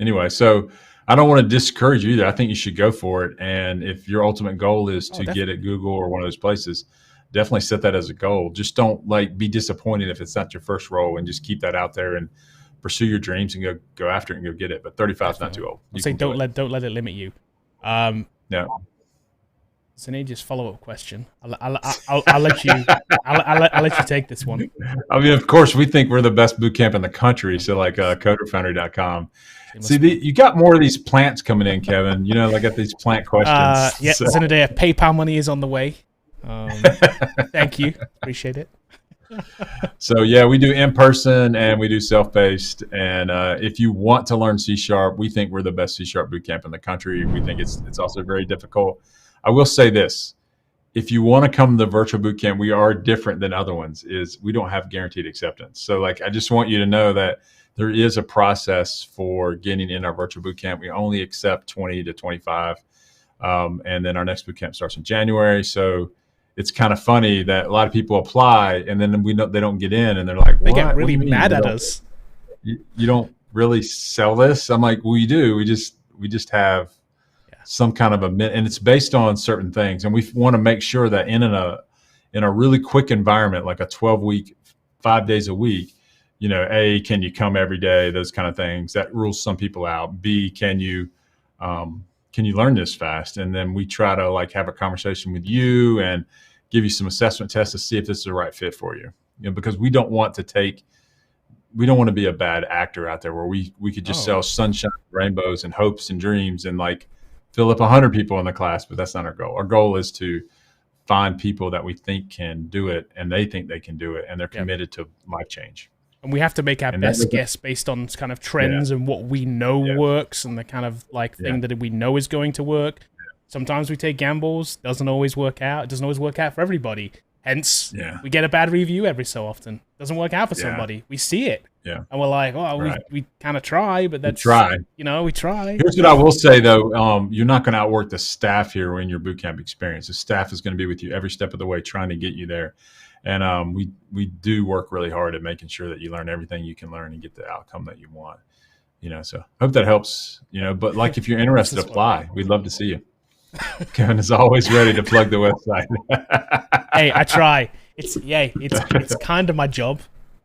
Anyway, so I don't want to discourage you either. I think you should go for it. And if your ultimate goal is to get at Google or one of those places, definitely set that as a goal. Just don't be disappointed if it's not your first role, and just keep that out there and pursue your dreams and go after it and go get it. But 35 is not too old. Don't let it limit you. No. It's an ageist follow-up question. I'll let you. I'll let you take this one. I mean, of course, we think we're the best boot camp in the country. So, like Foundry.com. See, you got more of these plants coming in, Kevin. I got these plant questions. Zenadea, PayPal money is on the way. Thank you. Appreciate it. So yeah, we do in person and we do self-paced. And if you want to learn C#, we think we're the best C# bootcamp in the country. We think it's also very difficult. I will say this: if you want to come to the virtual bootcamp, we are different than other ones. Is we don't have guaranteed acceptance. So I just want you to know that there is a process for getting in our virtual bootcamp. We only accept 20 to 25, and then our next bootcamp starts in January. So it's kind of funny that a lot of people apply and then they don't get in, and they're like, they get really mad at us. You don't really sell this? I'm like, we do. We just have some kind of and it's based on certain things, and we want to make sure that in a really quick environment, like a 12-week, 5 days a week, A, can you come every day? Those kind of things that rules some people out. B, can you learn this fast? And then we try to have a conversation with you and give you some assessment tests to see if this is the right fit for you. Because we don't want to be a bad actor out there where we could just sell sunshine, rainbows, and hopes and dreams and fill up 100 people in the class, but that's not our goal. Our goal is to find people that we think can do it, and they think they can do it, and they're committed to life change. And we have to make our best guess based on kind of trends and what we know works, and the kind of thing that we know is going to work. Sometimes we take gambles. Doesn't always work out. It doesn't always work out for everybody. Hence, we get a bad review every so often. Doesn't work out for somebody. We see it. Yeah. And we're like, we kind of try, but that's... We try. We try. Here's what I will say, though. You're not going to outwork the staff here in your bootcamp experience. The staff is going to be with you every step of the way trying to get you there. And we do work really hard at making sure that you learn everything you can learn and get the outcome that you want. So I hope that helps. But if you're interested, apply. We'd love to see you. Kevin is always ready to plug the website. Hey, I try. It's kind of my job.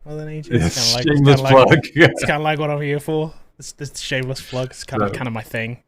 more than ages. Shameless plug. It's kind of like what I'm here for. This shameless plug. It's kind of my thing.